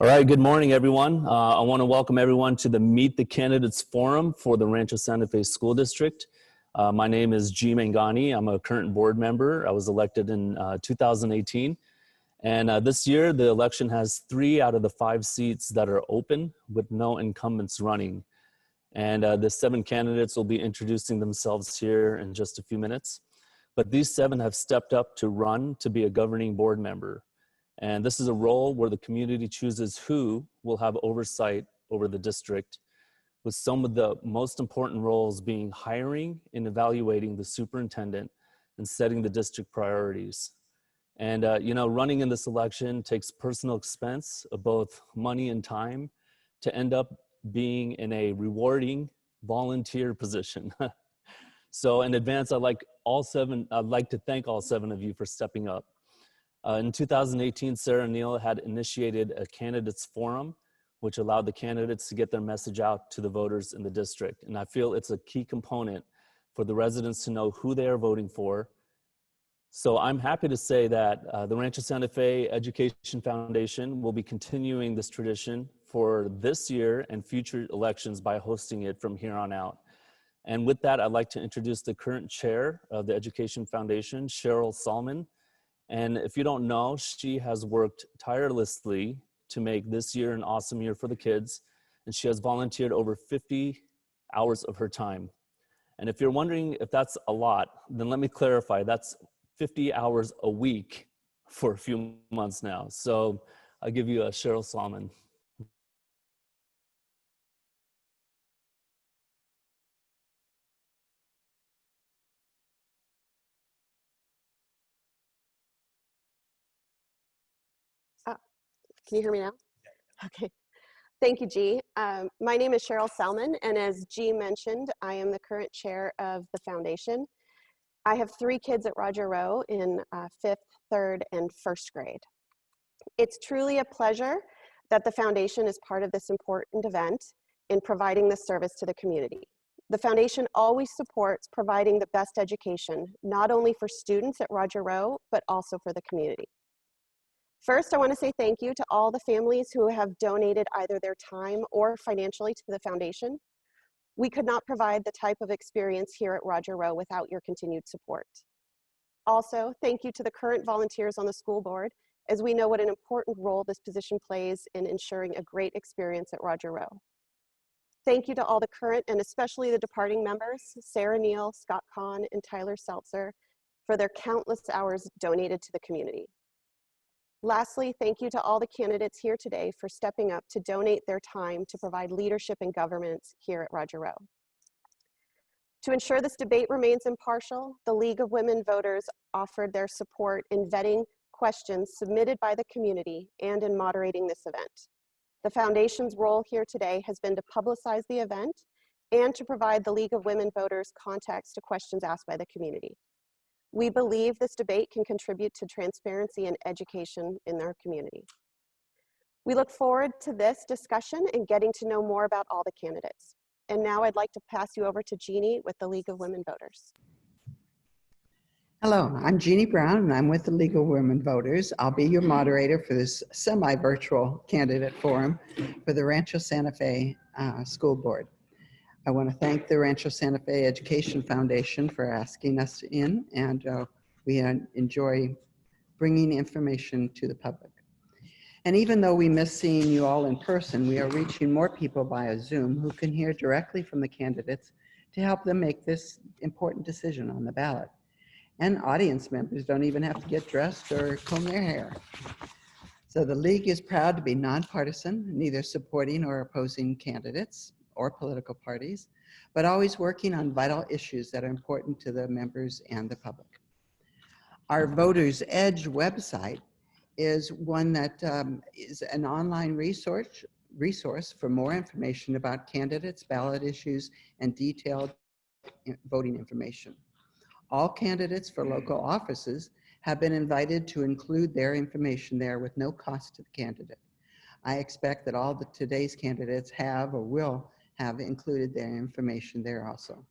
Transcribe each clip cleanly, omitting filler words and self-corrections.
All right, good morning, everyone. I want to welcome everyone to the Meet the Candidates Forum for the Rancho Santa Fe School District. My name is G. Mangani. I'm a current board member. I was elected in 2018. And this year, the election has 3 out of the 5 seats that are open with no incumbents running. And the 7 candidates will be introducing themselves here in just a few minutes. But these 7 have stepped up to run to be a governing board member. And this is a role where the community chooses who will have oversight over the district, with some of the most important roles being hiring and evaluating the superintendent and setting the district priorities. And running in this election takes personal expense of both money and time to end up being in a rewarding volunteer position. So in advance, I'd like to thank all 7 of you for stepping up. In 2018, Sarah Neal had initiated a candidates forum, which allowed the candidates to get their message out to the voters in the district. And I feel it's a key component for the residents to know who they are voting for. So I'm happy to say that the Rancho Santa Fe Education Foundation will be continuing this tradition for this year and future elections by hosting it from here on out. And with that, I'd like to introduce the current chair of the Education Foundation, Cheryl Salmon. And if you don't know, she has worked tirelessly to make this year an awesome year for the kids. And she has volunteered over 50 hours of her time. And if you're wondering if that's a lot, then let me clarify, that's 50 hours a week for a few months now. So I'll give you a Cheryl Salmon. Can you hear me now? Okay. Thank you, G. My name is Cheryl Salmon, and as G mentioned, I am the current chair of the foundation. I have 3 kids at Roger Rowe in 5th, 3rd, and 1st grade. It's truly a pleasure that the foundation is part of this important event in providing this service to the community. The foundation always supports providing the best education, not only for students at Roger Rowe, but also for the community. First, I want to say thank you to all the families who have donated either their time or financially to the foundation. We could not provide the type of experience here at Roger Rowe without your continued support. Also, thank you to the current volunteers on the school board, as we know what an important role this position plays in ensuring a great experience at Roger Rowe. Thank you to all the current and especially the departing members, Sarah Neal, Scott Kahn, and Tyler Seltzer, for their countless hours donated to the community. Lastly, thank you to all the candidates here today for stepping up to donate their time to provide leadership in governance here at Roger Rowe. To ensure this debate remains impartial, the League of Women Voters offered their support in vetting questions submitted by the community and in moderating this event. The foundation's role here today has been to publicize the event and to provide the League of Women Voters context to questions asked by the community. We believe this debate can contribute to transparency and education in our community. We look forward to this discussion and getting to know more about all the candidates. And now I'd like to pass you over to Jeannie with the League of Women Voters. Hello, I'm Jeannie Brown and I'm with the League of Women Voters. I'll be your moderator for this semi-virtual candidate forum for the Rancho Santa Fe School Board. I want to thank the Rancho Santa Fe Education Foundation for asking us in, and we enjoy bringing information to the public. And even though we miss seeing you all in person, we are reaching more people via Zoom who can hear directly from the candidates to help them make this important decision on the ballot. And audience members don't even have to get dressed or comb their hair. So the League is proud to be nonpartisan, neither supporting or opposing candidates or political parties, but always working on vital issues that are important to the members and the public. Our Voters Edge website is one that is an online resource for more information about candidates, ballot issues, and detailed voting information. All candidates for local offices have been invited to include their information there with no cost to the candidate. I expect that all today's candidates have or will have included their information there also.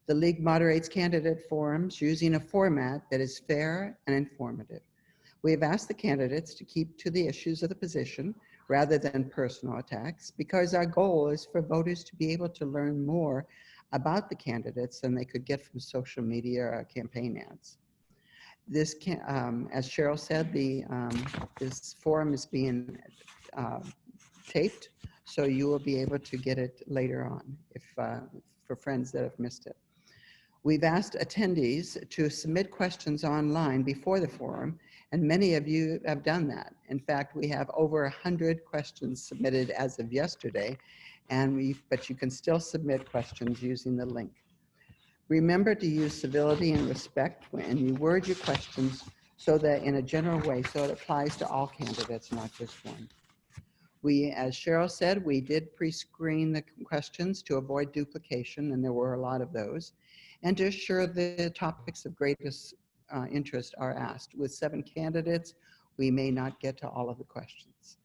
The League moderates candidate forums using a format that is fair and informative. We have asked the candidates to keep to the issues of the position rather than personal attacks, because our goal is for voters to be able to learn more about the candidates than they could get from social media or campaign ads. This can, as Cheryl said, this forum is being taped, so you will be able to get it later on if for friends that have missed it. We've asked attendees to submit questions online before the forum, and many of you have done that. In fact, we have over 100 questions submitted as of yesterday, but you can still submit questions using the link. Remember to use civility and respect when you word your questions so that in a general way, so it applies to all candidates, not just one. We, as Cheryl said, we did pre-screen the questions to avoid duplication, and there were a lot of those, and to ensure the topics of greatest interest are asked. With 7 candidates, we may not get to all of the questions.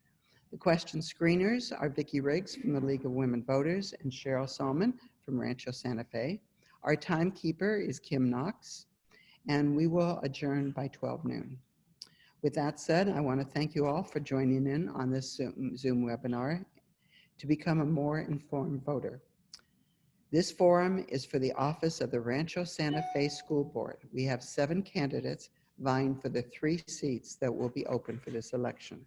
The question screeners are Vicki Riggs from the League of Women Voters and Cheryl Salmon from Rancho Santa Fe. Our timekeeper is Kim Knox, and we will adjourn by 12 noon. With that said, I want to thank you all for joining in on this Zoom webinar to become a more informed voter. This forum is for the office of the Rancho Santa Fe School Board. We have 7 candidates vying for the 3 seats that will be open for this election.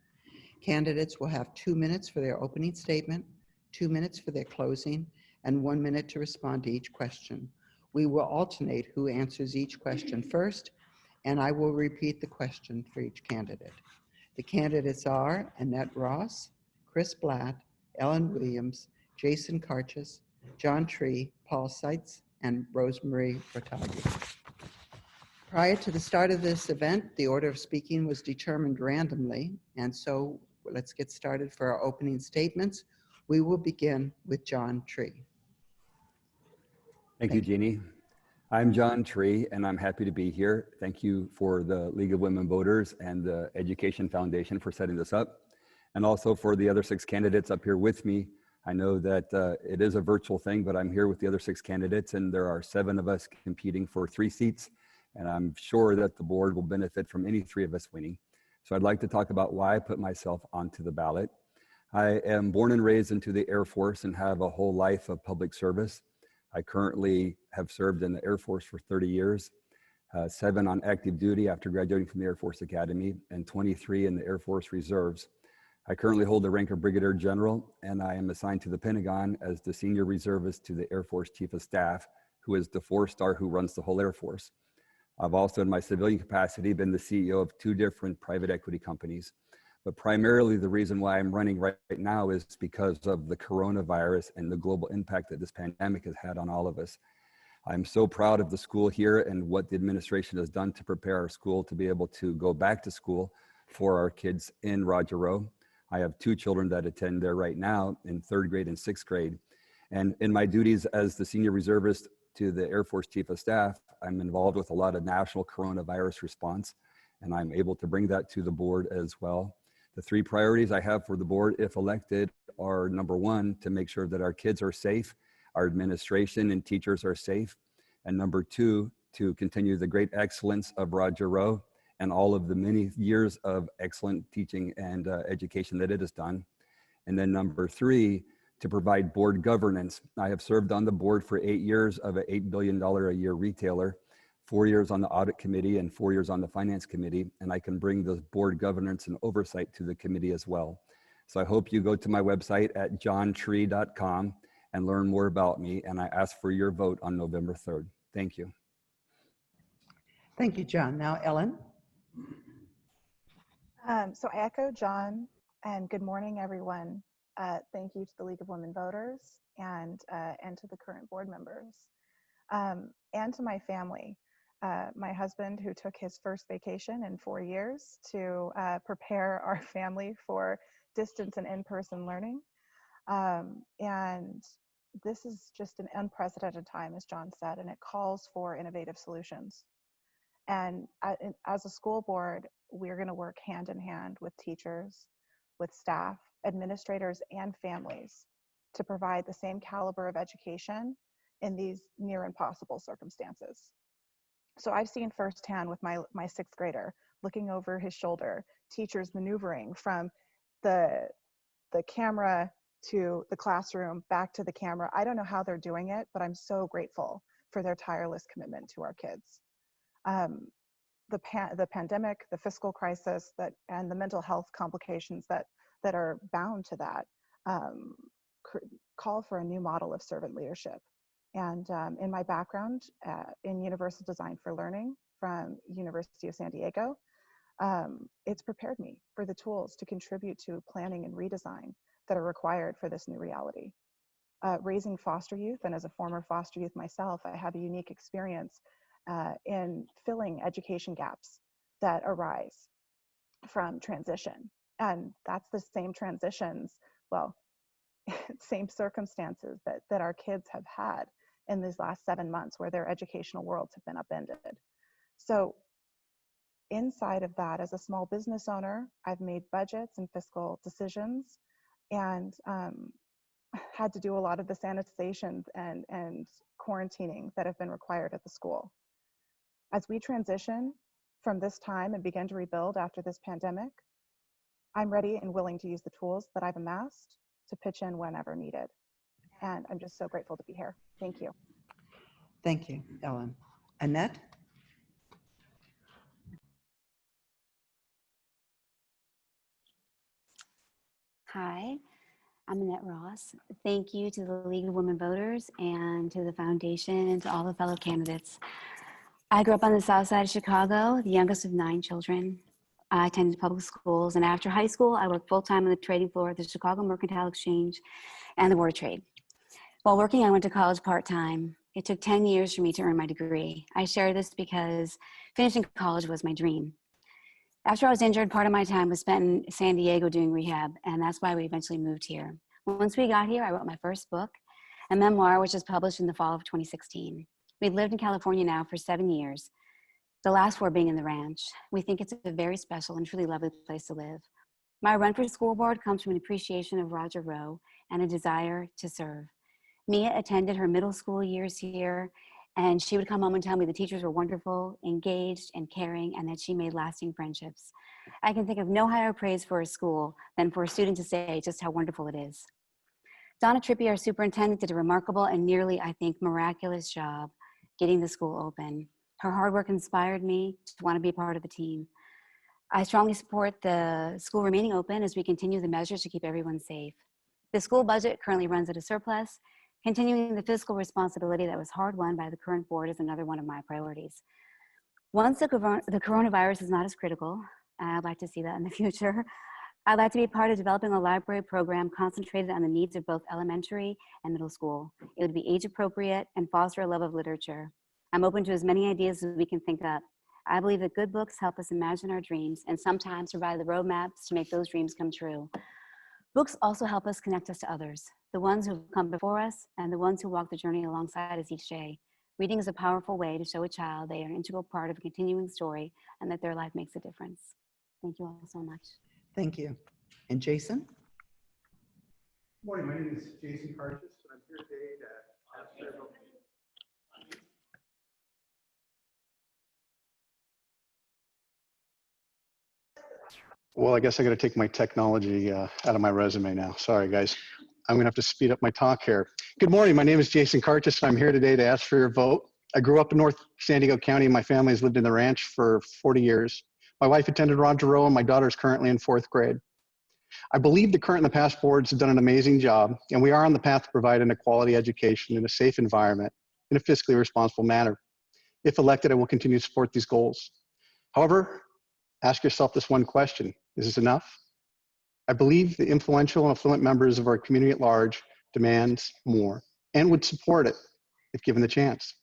Candidates will have 2 minutes for their opening statement, 2 minutes for their closing, and 1 minute to respond to each question. We will alternate who answers each question first, and I will repeat the question for each candidate. The candidates are Annette Ross, Chris Blatt, Ellen Williams, Jason Karchis, John Tree, Paul Seitz, and Rosemarie Bertaglia. Prior to the start of this event, the order of speaking was determined randomly, and so let's get started for our opening statements. We will begin with John Tree. Thank you, Jeannie. I'm John Tree, and I'm happy to be here. Thank you for the League of Women Voters and the Education Foundation for setting this up, and also for the other 6 candidates up here with me. I know that it is a virtual thing, but I'm here with the other 6 candidates, and there are 7 of us competing for 3 seats, and I'm sure that the board will benefit from any 3 of us winning. So I'd like to talk about why I put myself onto the ballot. I am born and raised into the Air Force and have a whole life of public service. I currently have served in the Air Force for 30 years, 7 on active duty after graduating from the Air Force Academy, and 23 in the Air Force Reserves. I currently hold the rank of Brigadier General, and I am assigned to the Pentagon as the Senior Reservist to the Air Force Chief of Staff, who is the 4-star who runs the whole Air Force. I've also, in my civilian capacity, been the CEO of 2 different private equity companies. But primarily the reason why I'm running right now is because of the coronavirus and the global impact that this pandemic has had on all of us. I'm so proud of the school here and what the administration has done to prepare our school to be able to go back to school for our kids in Roger Row. I have 2 children that attend there right now in 3rd grade and 6th grade. And in my duties as the Senior Reservist to the Air Force Chief of Staff, I'm involved with a lot of national coronavirus response, and I'm able to bring that to the board as well. The 3 priorities I have for the board, if elected, are number 1, to make sure that our kids are safe, our administration and teachers are safe, and number 2, to continue the great excellence of Roger Row and all of the many years of excellent teaching and education that it has done. And then number 3, to provide board governance. I have served on the board for 8 years of an $8 billion a year retailer, 4 years on the audit committee and 4 years on the finance committee, and I can bring the board governance and oversight to the committee as well. So I hope you go to my website at johntree.com and learn more about me, and I ask for your vote on November 3rd. Thank you. Thank you, John. Now, Ellen. So I echo John, and good morning, everyone. Thank you to the League of Women Voters and to the current board members, and to my family. My husband, who took his first vacation in 4 years to prepare our family for distance and in-person learning. And this is just an unprecedented time, as John said, and it calls for innovative solutions. And as a school board, we're going to work hand in hand with teachers, with staff, administrators, and families to provide the same caliber of education in these near impossible circumstances. So I've seen firsthand with my 6th grader, looking over his shoulder, teachers maneuvering from the the camera to the classroom, back to the camera. I don't know how they're doing it, but I'm so grateful for their tireless commitment to our kids. The pandemic, the fiscal crisis, and the mental health complications that are bound to that call for a new model of servant leadership. And in my background in Universal Design for Learning from University of San Diego, it's prepared me for the tools to contribute to planning and redesign that are required for this new reality. Raising foster youth, and as a former foster youth myself, I have a unique experience in filling education gaps that arise from transition. And that's the same transitions, well, same circumstances that our kids have had in these last 7 months, where their educational worlds have been upended. So inside of that, as a small business owner, I've made budgets and fiscal decisions, and had to do a lot of the sanitization and quarantining that have been required at the school. As we transition from this time and begin to rebuild after this pandemic, I'm ready and willing to use the tools that I've amassed to pitch in whenever needed. And I'm just so grateful to be here. Thank you. Thank you, Ellen. Annette? Hi, I'm Annette Ross. Thank you to the League of Women Voters and to the foundation and to all the fellow candidates. I grew up on the south side of Chicago, the youngest of 9 children. I attended public schools, and after high school, I worked full-time on the trading floor at the Chicago Mercantile Exchange and the Board of Trade. While working, I went to college part-time. It took 10 years for me to earn my degree. I share this because finishing college was my dream. After I was injured, part of my time was spent in San Diego doing rehab, and that's why we eventually moved here. Once we got here, I wrote my first book, a memoir, which was published in the fall of 2016. We've lived in California now for 7 years, the last 4 being in the ranch. We think it's a very special and truly lovely place to live. My run for school board comes from an appreciation of Roger Rowe and a desire to serve. Mia attended her middle school years here, and she would come home and tell me the teachers were wonderful, engaged, and caring, and that she made lasting friendships. I can think of no higher praise for a school than for a student to say just how wonderful it is. Donna Trippi, our superintendent, did a remarkable and nearly, I think, miraculous job getting the school open. Her hard work inspired me to want to be a part of the team. I strongly support the school remaining open as we continue the measures to keep everyone safe. The school budget currently runs at a surplus. Continuing the fiscal responsibility that was hard won by the current board is another one of my priorities. Once the coronavirus is not as critical, and I'd like to see that in the future, I'd like to be part of developing a library program concentrated on the needs of both elementary and middle school. It would be age appropriate and foster a love of literature. I'm open to as many ideas as we can think up. I believe that good books help us imagine our dreams and sometimes provide the roadmaps to make those dreams come true. Books also help us connect us to others, the ones who have come before us and the ones who walk the journey alongside us each day. Reading is a powerful way to show a child they are an integral part of a continuing story and that their life makes a difference. Thank you all so much. Thank you. And Jason? Good morning, my name is Jason Karchis, and I'm here today to ask for your vote. Well, I guess I got to take my technology out of my resume now. Sorry, guys. I'm going to have to speed up my talk here. Good morning. My name is Jason Karchis, and I'm here today to ask for your vote. I grew up in North San Diego County, and my family has lived in the ranch for 40 years. My wife attended Roger Rowe, and my daughter is currently in 4th grade. I believe the current and the past boards have done an amazing job, and we are on the path to providing a quality education in a safe environment in a fiscally responsible manner. If elected, I will continue to support these goals. However, ask yourself this one question: is this enough? I believe the influential and affluent members of our community at large demands more and would support it if given the chance.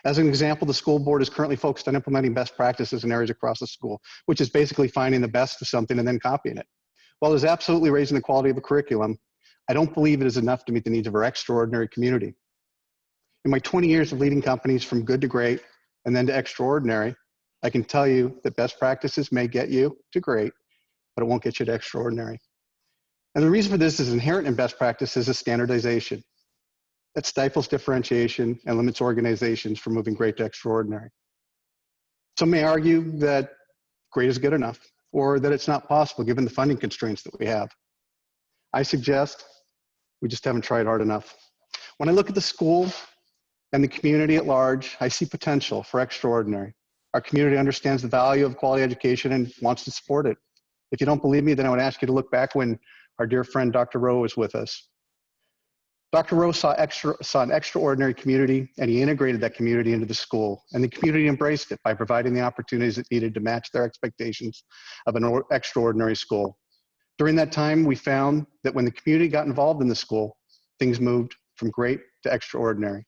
As an example, the school board is currently focused on implementing best practices in areas across the school, which is basically finding the best of something and then copying it. While it is absolutely raising the quality of a curriculum, I don't believe it is enough to meet the needs of our extraordinary community. In my 20 years of leading companies from good to great and then to extraordinary, I can tell you that best practices may get you to great, but it won't get you to extraordinary. And the reason for this is inherent in best practices is standardization. That stifles differentiation and limits organizations from moving great to extraordinary. Some may argue that great is good enough, or that it's not possible given the funding constraints that we have. I suggest we just haven't tried hard enough. When I look at the school and the community at large, I see potential for extraordinary. Our community understands the value of quality education and wants to support it. If you don't believe me, then I would ask you to look back when our dear friend Dr. Rowe was with us. Dr. Rowe saw an extraordinary community, and he integrated that community into the school, and the community embraced it by providing the opportunities it needed to match their expectations of an extraordinary school. During that time, we found that when the community got involved in the school, things moved from great to extraordinary.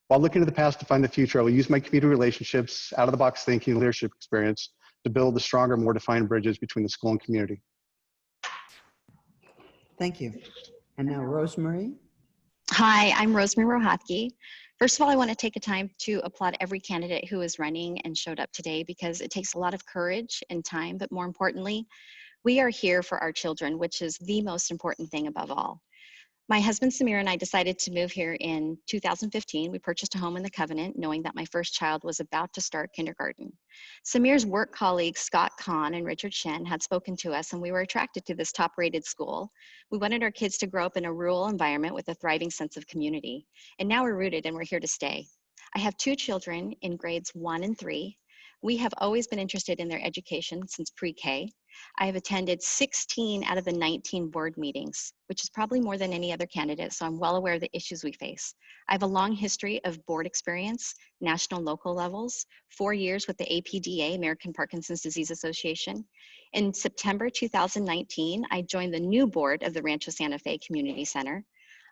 While looking to the past to find the future, I will use my community relationships, out-of-the-box thinking, and leadership experience to build the stronger, more defined bridges between the school and community. Thank you. And now Rosemary. Hi, I'm Rosemary Rohatke. First of all, I want to take a time to applaud every candidate who is running and showed up today, because it takes a lot of courage and time, but more importantly, we are here for our children, which is the most important thing above all. My husband Samir and I decided to move here in 2015. We purchased a home in the Covenant, knowing that my first child was about to start kindergarten. Samir's work colleagues, Scott Kahn and Richard Shen, had spoken to us, and we were attracted to this top-rated school. We wanted our kids to grow up in a rural environment with a thriving sense of community. And now we're rooted and we're here to stay. I have 2 children in grades 1 and 3. We have always been interested in their education since pre-K. I have attended 16 out of the 19 board meetings, which is probably more than any other candidate, so I'm well aware of the issues we face. I have a long history of board experience, national and local levels, 4 years with the APDA, American Parkinson's Disease Association. In September 2019, I joined the new board of the Rancho Santa Fe Community Center.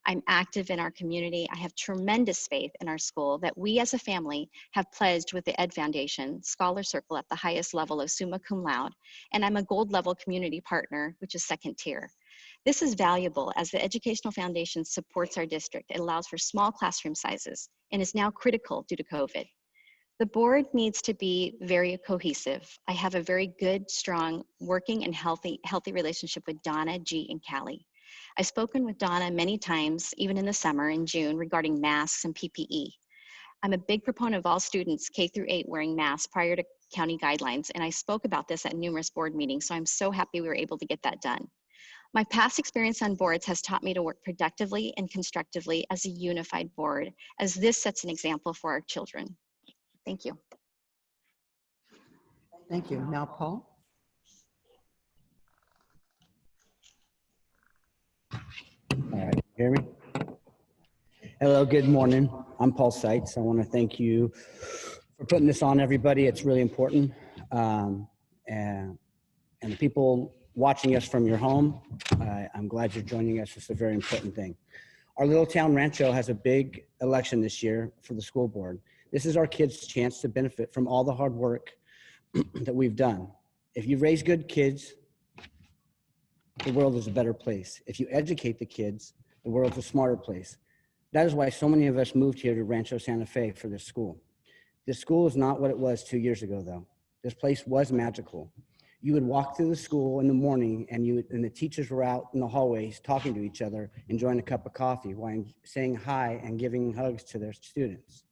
I'm active in our community. I have tremendous faith in our school that we as a family have pledged with the Ed Foundation Scholar Circle at the highest level of summa cum laude, and I'm a gold level community partner, which is second tier. This is valuable as the Educational Foundation supports our district. It allows for small classroom sizes and is now critical due to COVID. The board needs to be very cohesive. I have a very good, strong, working and healthy relationship with Donna, G, and Callie. I've spoken with Donna many times, even in the summer in June, regarding masks and PPE. I'm a big proponent of all students K through 8 wearing masks prior to county guidelines, and I spoke about this at numerous board meetings, so I'm so happy we were able to get that done. My past experience on boards has taught me to work productively and constructively as a unified board, as this sets an example for our children. Thank you. Thank you. Now, Paul. All right, hear me? Hello, good morning. I'm Paul Seitz. I want to thank you for putting this on, everybody. It's really important. And the people watching us from your home, I'm glad you're joining us. It's a very important thing. Our little town Rancho has a big election this year for the school board. This is our kids' chance to benefit from all the hard work that we've done. If you raise good kids, the world is a better place. If you educate the kids, the world's a smarter place. That is why so many of us moved here to Rancho Santa Fe for this school. This school is not what it was 2 years ago, though. This place was magical. You would walk through the school in the morning and the teachers were out in the hallways talking to each other, enjoying a cup of coffee while saying hi and giving hugs to their students.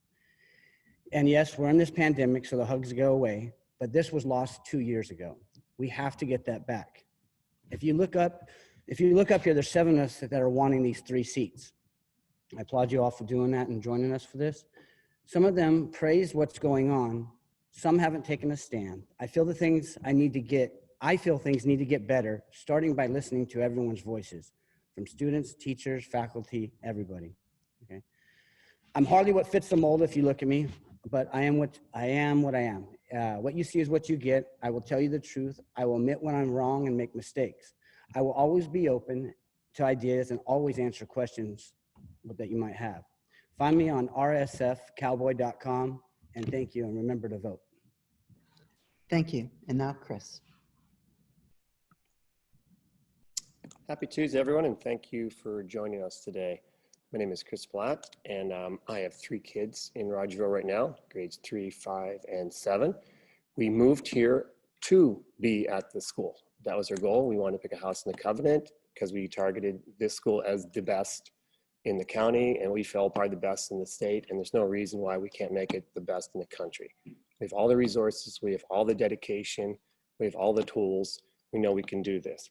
And yes, we're in this pandemic, so the hugs go away, but this was lost 2 years ago. We have to get that back. If you look up here, there's 7 of us that are wanting these 3 seats. I applaud you all for doing that and joining us for this. Some of them praise what's going on. Some haven't taken a stand. I feel things need to get better, starting by listening to everyone's voices, from students, teachers, faculty, everybody. Okay. I'm hardly what fits the mold if you look at me, but I am what I am. What you see is what you get. I will tell you the truth. I will admit when I'm wrong and make mistakes. I will always be open to ideas and always answer questions that you might have. Find me on rsfcowboy.com, and thank you, and remember to vote. Thank you. And now, Chris. Happy Tuesday, everyone, and thank you for joining us today. My name is Chris Blatt, and I have 3 kids in Rogersville right now, grades 3, 5, and 7. We moved here to be at the school. That was our goal. We wanted to pick a house in the Covenant because we targeted this school as the best in the county, and we felt probably the best in the state, and there's no reason why we can't make it the best in the country. We have all the resources, we have all the dedication, we have all the tools. We know we can do this.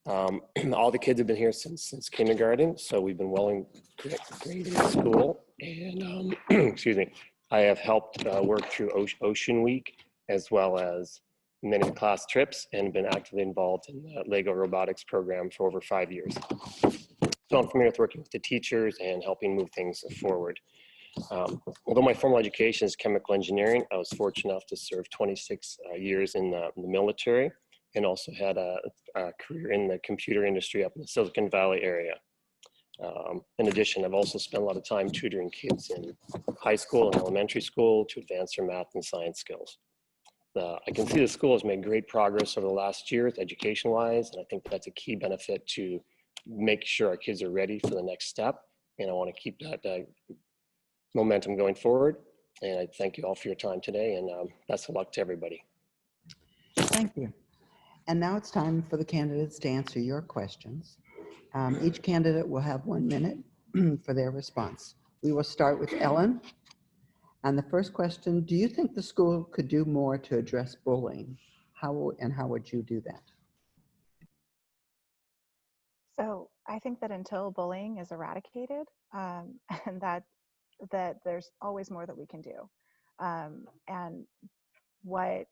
All the kids have been here since kindergarten, so we've been well integrated in school. And excuse me, I have helped work through Ocean Week as well as many class trips and been actively involved in the Lego robotics program for over 5 years. So I'm familiar with working with the teachers and helping move things forward. Although my formal education is chemical engineering, I was fortunate enough to serve 26 years in the military and also had a career in the computer industry up in the Silicon Valley area. In addition, I've also spent a lot of time tutoring kids in high school and elementary school to advance their math and science skills. I can see the school has made great progress over the last years education-wise, and I think that's a key benefit to make sure our kids are ready for the next step. And I want to keep that momentum going forward. And I thank you all for your time today, and best of luck to everybody. Thank you. And now it's time for the candidates to answer your questions. Each candidate will have 1 minute for their response. We will start with Ellen. And the first question, do you think the school could do more to address bullying? How would you do that? So I think that until bullying is eradicated, and that there's always more that we can do. And what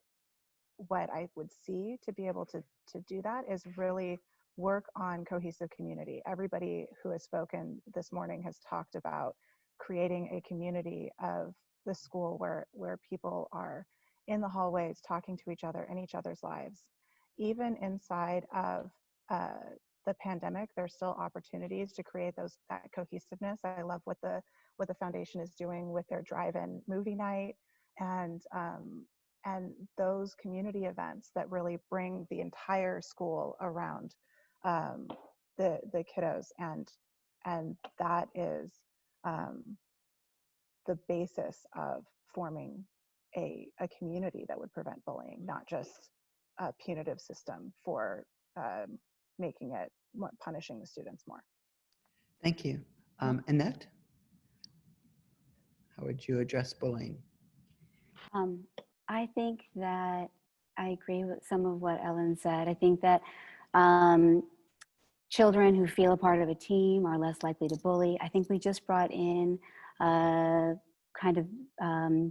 I would see to be able to do that is really work on cohesive community. Everybody who has spoken this morning has talked about creating a community of the school where people are in the hallways talking to each other in each other's lives. Even inside of the pandemic, there's still opportunities to create that cohesiveness. I love what the foundation is doing with their drive-in movie night and those community events that really bring the entire school around the kiddos, and that is the basis of forming a community that would prevent bullying, not just a punitive system for punishing the students more. Thank you. Annette, how would you address bullying? I think that I agree with some of what Ellen said. I think that children who feel a part of a team are less likely to bully. I think we just brought in a kind of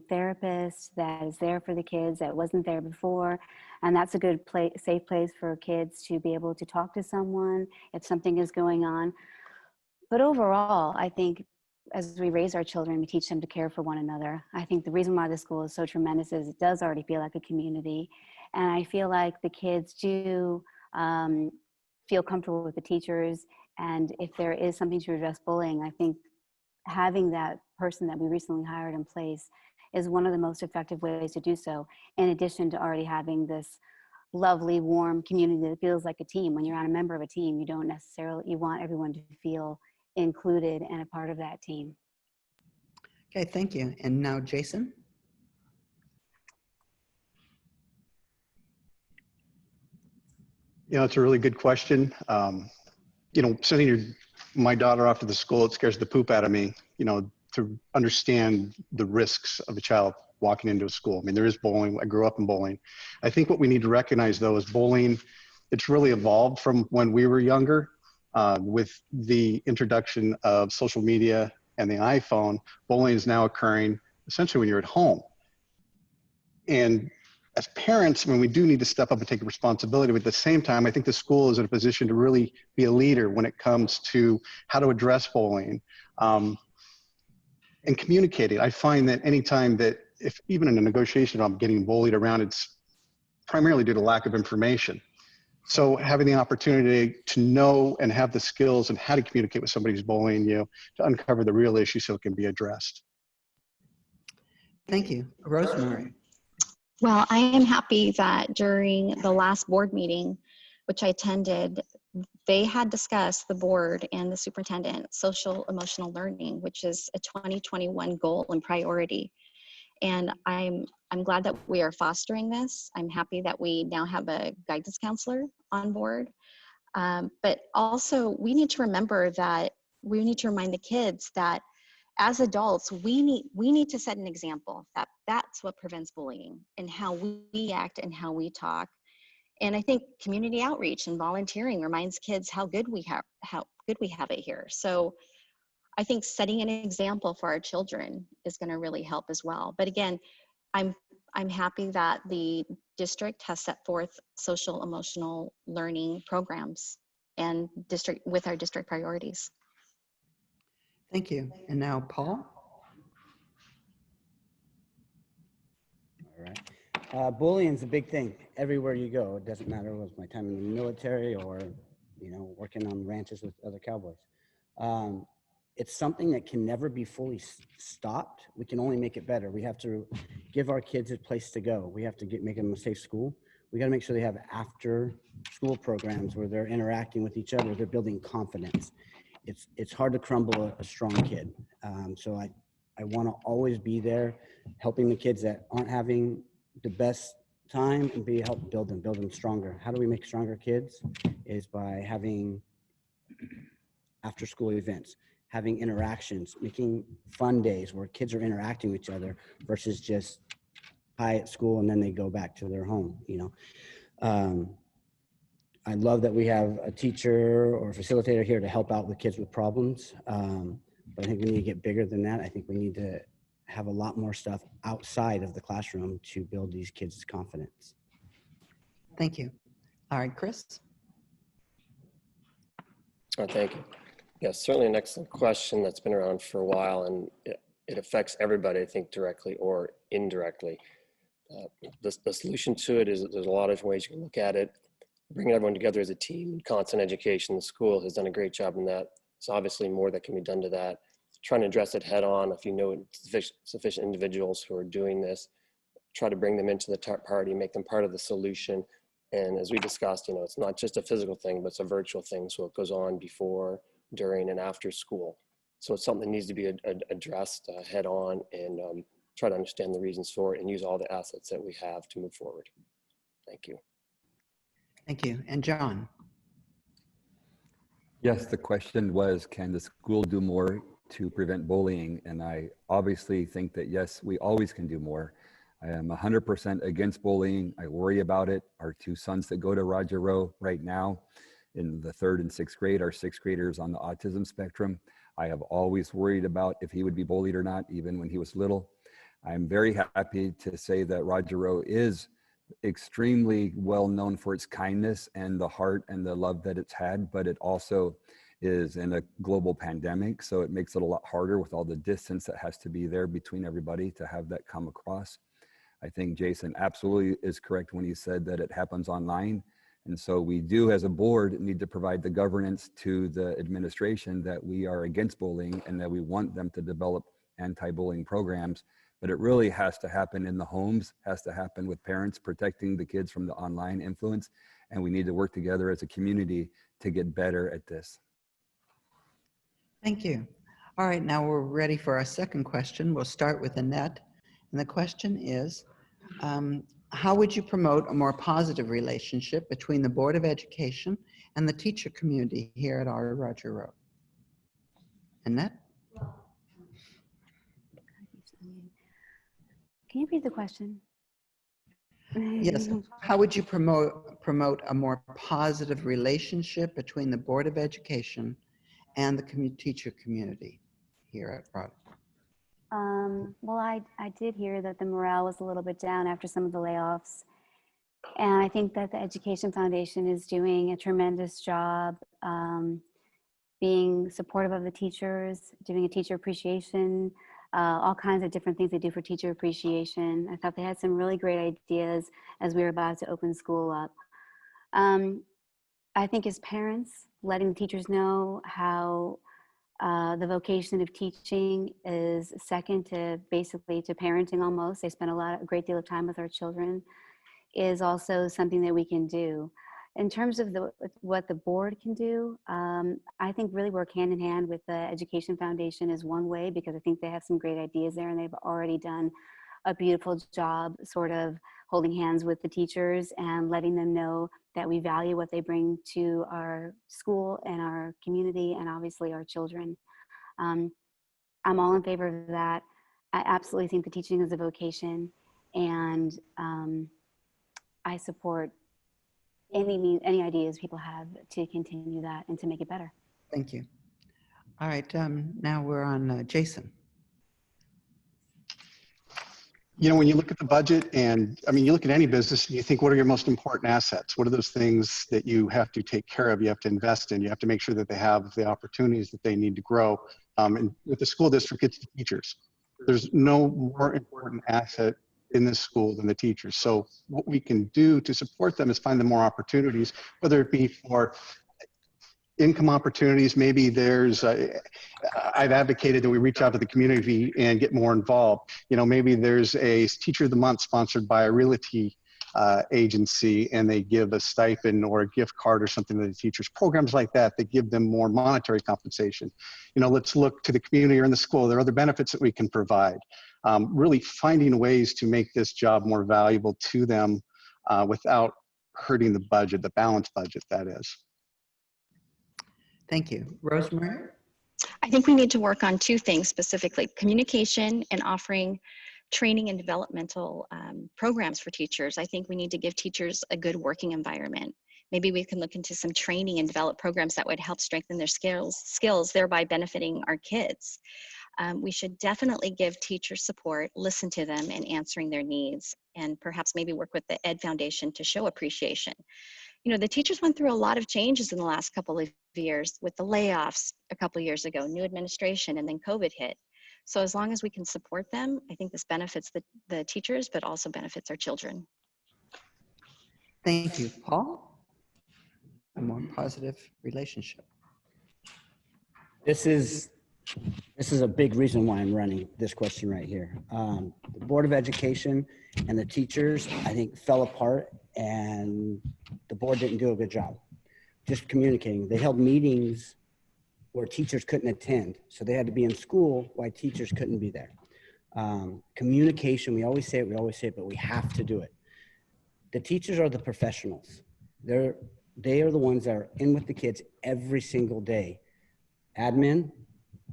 therapist that is there for the kids that wasn't there before. And that's a good safe place for kids to be able to talk to someone if something is going on. But overall, I think as we raise our children, we teach them to care for one another. I think the reason why the school is so tremendous is it does already feel like a community. And I feel like the kids do feel comfortable with the teachers. And if there is something to address bullying, I think having that person that we recently hired in place is one of the most effective ways to do so, in addition to already having this lovely, warm community that feels like a team. When you're not a member of a team, you want everyone to feel included and a part of that team. Okay, thank you. And now Jason. It's a really good question. Sending my daughter off to the school, it scares the poop out of me, to understand the risks of a child walking into a school. I mean, there is bullying. I grew up in bullying. I think what we need to recognize, though, is bullying, it's really evolved from when we were younger. With the introduction of social media and the iPhone, bullying is now occurring essentially when you're at home. And as parents, we do need to step up and take responsibility. But at the same time, I think the school is in a position to really be a leader when it comes to how to address bullying and communicating. I find that anytime that, if even in a negotiation I'm getting bullied around, it's primarily due to lack of information. So having the opportunity to know and have the skills and how to communicate with somebody who's bullying you to uncover the real issue so it can be addressed. Thank you. Rosemary. Well, I am happy that during the last board meeting, which I attended, they had discussed, the board and the superintendent, social emotional learning, which is a 2021 goal and priority. And I'm glad that we are fostering this. I'm happy that we now have a guidance counselor on board. But also we need to remember that we need to remind the kids that as adults, we need to set an example that that's what prevents bullying, and how we act and how we talk. And I think community outreach and volunteering reminds kids how good we have it here. So I think setting an example for our children is going to really help as well. But again, I'm happy that the district has set forth social emotional learning programs and with our district priorities. Thank you. And now Paul. All right. Bullying's a big thing everywhere you go. It doesn't matter what's my time in the military or, working on ranches with other cowboys. It's something that can never be fully stopped. We can only make it better. We have to give our kids a place to go. We have to make them a safe school. We got to make sure they have after school programs where they're interacting with each other. They're building confidence. It's hard to crumble a strong kid. So I want to always be there helping the kids that aren't having the best time and help build them stronger. How do we make stronger kids? Is by having after school events, having interactions, making fun days where kids are interacting with each other versus just hi at school and then they go back to their home. I love that we have a teacher or a facilitator here to help out with kids with problems. But I think we need to get bigger than that. I think we need to have a lot more stuff outside of the classroom to build these kids' confidence. Thank you. All right, Chris. Oh, thank you. Yeah, certainly an excellent question that's been around for a while, and it affects everybody, I think, directly or indirectly. The solution to it is that there's a lot of different ways you can look at it. Bringing everyone together as a team, constant education, the school has done a great job in that. There's obviously more that can be done to that. Trying to address it head on, if you know sufficient individuals who are doing this, try to bring them into the party, make them part of the solution. And as we discussed, it's not just a physical thing, but it's a virtual thing. So it goes on before, during, and after school. So it's something that needs to be addressed head on, and try to understand the reasons for it and use all the assets that we have to move forward. Thank you. Thank you. And John. Yes, the question was, can the school do more to prevent bullying? And I obviously think that, yes, we always can do more. I am 100% against bullying. I worry about it. Our two sons that go to Roger Rowe right now in the 3rd and 6th grade are 6th graders on the autism spectrum. I have always worried about if he would be bullied or not, even when he was little. I'm very happy to say that Roger Rowe is extremely well known for its kindness and the heart and the love that it's had, but it also is in a global pandemic. So it makes it a lot harder with all the distance that has to be there between everybody to have that come across. I think Jason absolutely is correct when he said that it happens online. And so we do, as a board, need to provide the governance to the administration that we are against bullying and that we want them to develop anti-bullying programs. But it really has to happen in the homes, has to happen with parents protecting the kids from the online influence. And we need to work together as a community to get better at this. Thank you. All right, now we're ready for our second question. We'll start with Annette. And the question is, how would you promote a more positive relationship between the Board of Education and the teacher community here at our Roger Rowe? Annette? Can you repeat the question? Yes. How would you promote a more positive relationship between the Board of Education and the teacher community here at Roger? Well, I did hear that the morale was a little bit down after some of the layoffs. And I think that the Education Foundation is doing a tremendous job being supportive of the teachers, doing a teacher appreciation, all kinds of different things they do for teacher appreciation. I thought they had some really great ideas as we were about to open school up. I think as parents, letting the teachers know how the vocation of teaching is second to basically to parenting almost. They spend a great deal of time with our children is also something that we can do. In terms of what the board can do, I think really work hand in hand with the Education Foundation is one way, because I think they have some great ideas there and they've already done a beautiful job sort of holding hands with the teachers and letting them know that we value what they bring to our school and our community and obviously our children. I'm all in favor of that. I absolutely think the teaching is a vocation, and I support any ideas people have to continue that and to make it better. Thank you. All right, now we're on Jason. You know, when you look at the budget and, I mean, you look at any business, and you think, what are your most important assets? What are those things that you have to take care of, you have to invest in, you have to make sure that they have the opportunities that they need to grow. And with the school district, it's the teachers. There's no more important asset in this school than the teachers. So what we can do to support them is find them more opportunities, whether it be for income opportunities. Maybe there's, I've advocated that we reach out to the community and get more involved. You know, maybe there's a Teacher of the Month sponsored by a realty agency, and they give a stipend or a gift card or something to the teachers. Programs like that give them more monetary compensation. You know, let's look to the community or in the school. There are other benefits that we can provide. Really finding ways to make this job more valuable to them without hurting the budget, the balanced budget, that is. Thank you. Rosemary? I think we need to work on two things specifically: communication and offering training and developmental programs for teachers. I think we need to give teachers a good working environment. Maybe we can look into some training and develop programs that would help strengthen their skills, thereby benefiting our kids. We should definitely give teachers support, listen to them and answering their needs, and perhaps maybe work with the Ed Foundation to show appreciation. You know, the teachers went through a lot of changes in the last couple of years with the layoffs a couple of years ago, new administration, and then COVID hit. So as long as we can support them, I think this benefits the teachers, but also benefits our children. Thank you. Paul? A more positive relationship. This is a big reason why I'm running this question right here. The Board of Education and the teachers, I think, fell apart, and the board didn't do a good job just communicating. They held meetings where teachers couldn't attend, so they had to be in school while teachers couldn't be there. Communication, we always say it, but we have to do it. The teachers are the professionals. They are the ones that are in with the kids every single day. Admin,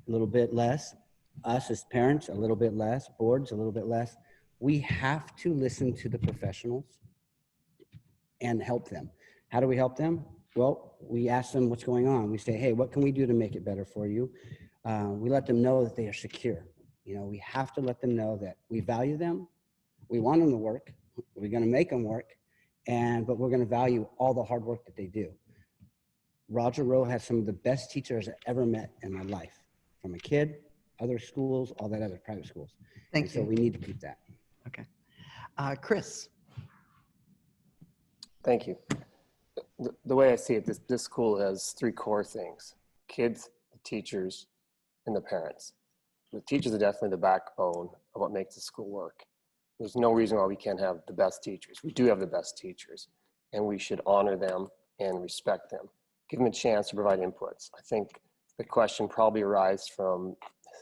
a little bit less. Us as parents, a little bit less. Boards, a little bit less. We have to listen to the professionals and help them. How do we help them? Well, we ask them what's going on. We say, hey, what can we do to make it better for you? We let them know that they are secure. You know, we have to let them know that we value them. We want them to work. We're going to make them work. But we're going to value all the hard work that they do. Roger Rowe has some of the best teachers I've ever met in my life, from a kid, other schools, all that other private schools. Thank you. So we need to keep that. Okay. Chris? Thank you. The way I see it, this school has three core things: kids, the teachers, and the parents. The teachers are definitely the backbone of what makes the school work. There's no reason why we can't have the best teachers. We do have the best teachers, and we should honor them and respect them. Give them a chance to provide inputs. I think the question probably arises from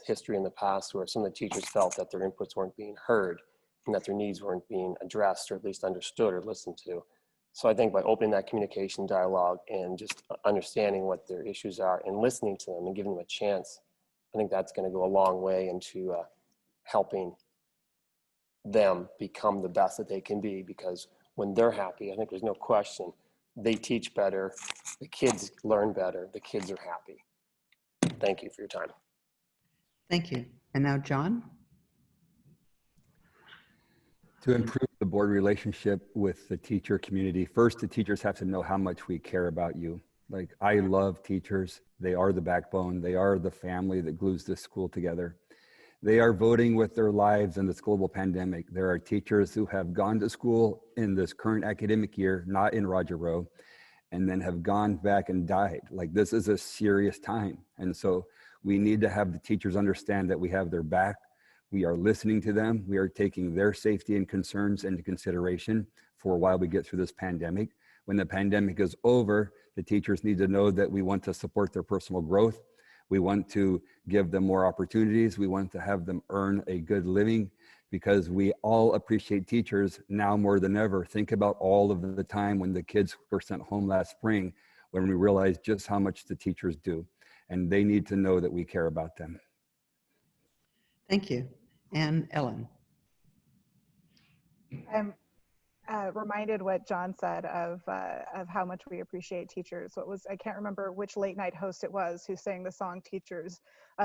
history in the past where some of the teachers felt that their inputs weren't being heard and that their needs weren't being addressed or at least understood or listened to. So I think by opening that communication dialogue and just understanding what their issues are and listening to them and giving them a chance, I think that's going to go a long way into helping them become the best that they can be, because when they're happy, I think there's no question, they teach better, the kids learn better, the kids are happy. Thank you for your time. Thank you. And now John? To improve the board relationship with the teacher community, first, the teachers have to know how much we care about you. Like, I love teachers. They are the backbone. They are the family that glues this school together. They are voting with their lives in this global pandemic. There are teachers who have gone to school in this current academic year, not in Roger Rowe, and then have gone back and died. Like, this is a serious time. And so we need to have the teachers understand that we have their back. We are listening to them. We are taking their safety and concerns into consideration for a while we get through this pandemic. When the pandemic is over, the teachers need to know that we want to support their personal growth. We want to give them more opportunities. We want to have them earn a good living, because we all appreciate teachers now more than ever. Think about all of the time when the kids were sent home last spring, when we realized just how much the teachers do. And they need to know that we care about them. Thank you. And Ellen? reminded what John said of how much we appreciate teachers. I can't remember which late night host it was who sang the song "Teachers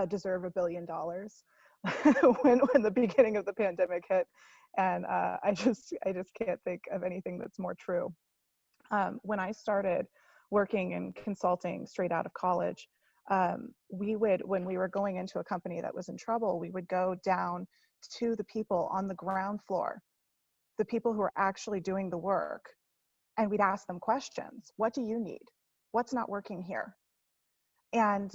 Deserve $1 Billion" when the beginning of the pandemic hit, and I just can't think of anything that's more true. When I started working in consulting straight out of college, when we were going into a company that was in trouble, we would go down to the people on the ground floor, the people who are actually doing the work, and we'd ask them questions. What do you need? What's not working here? And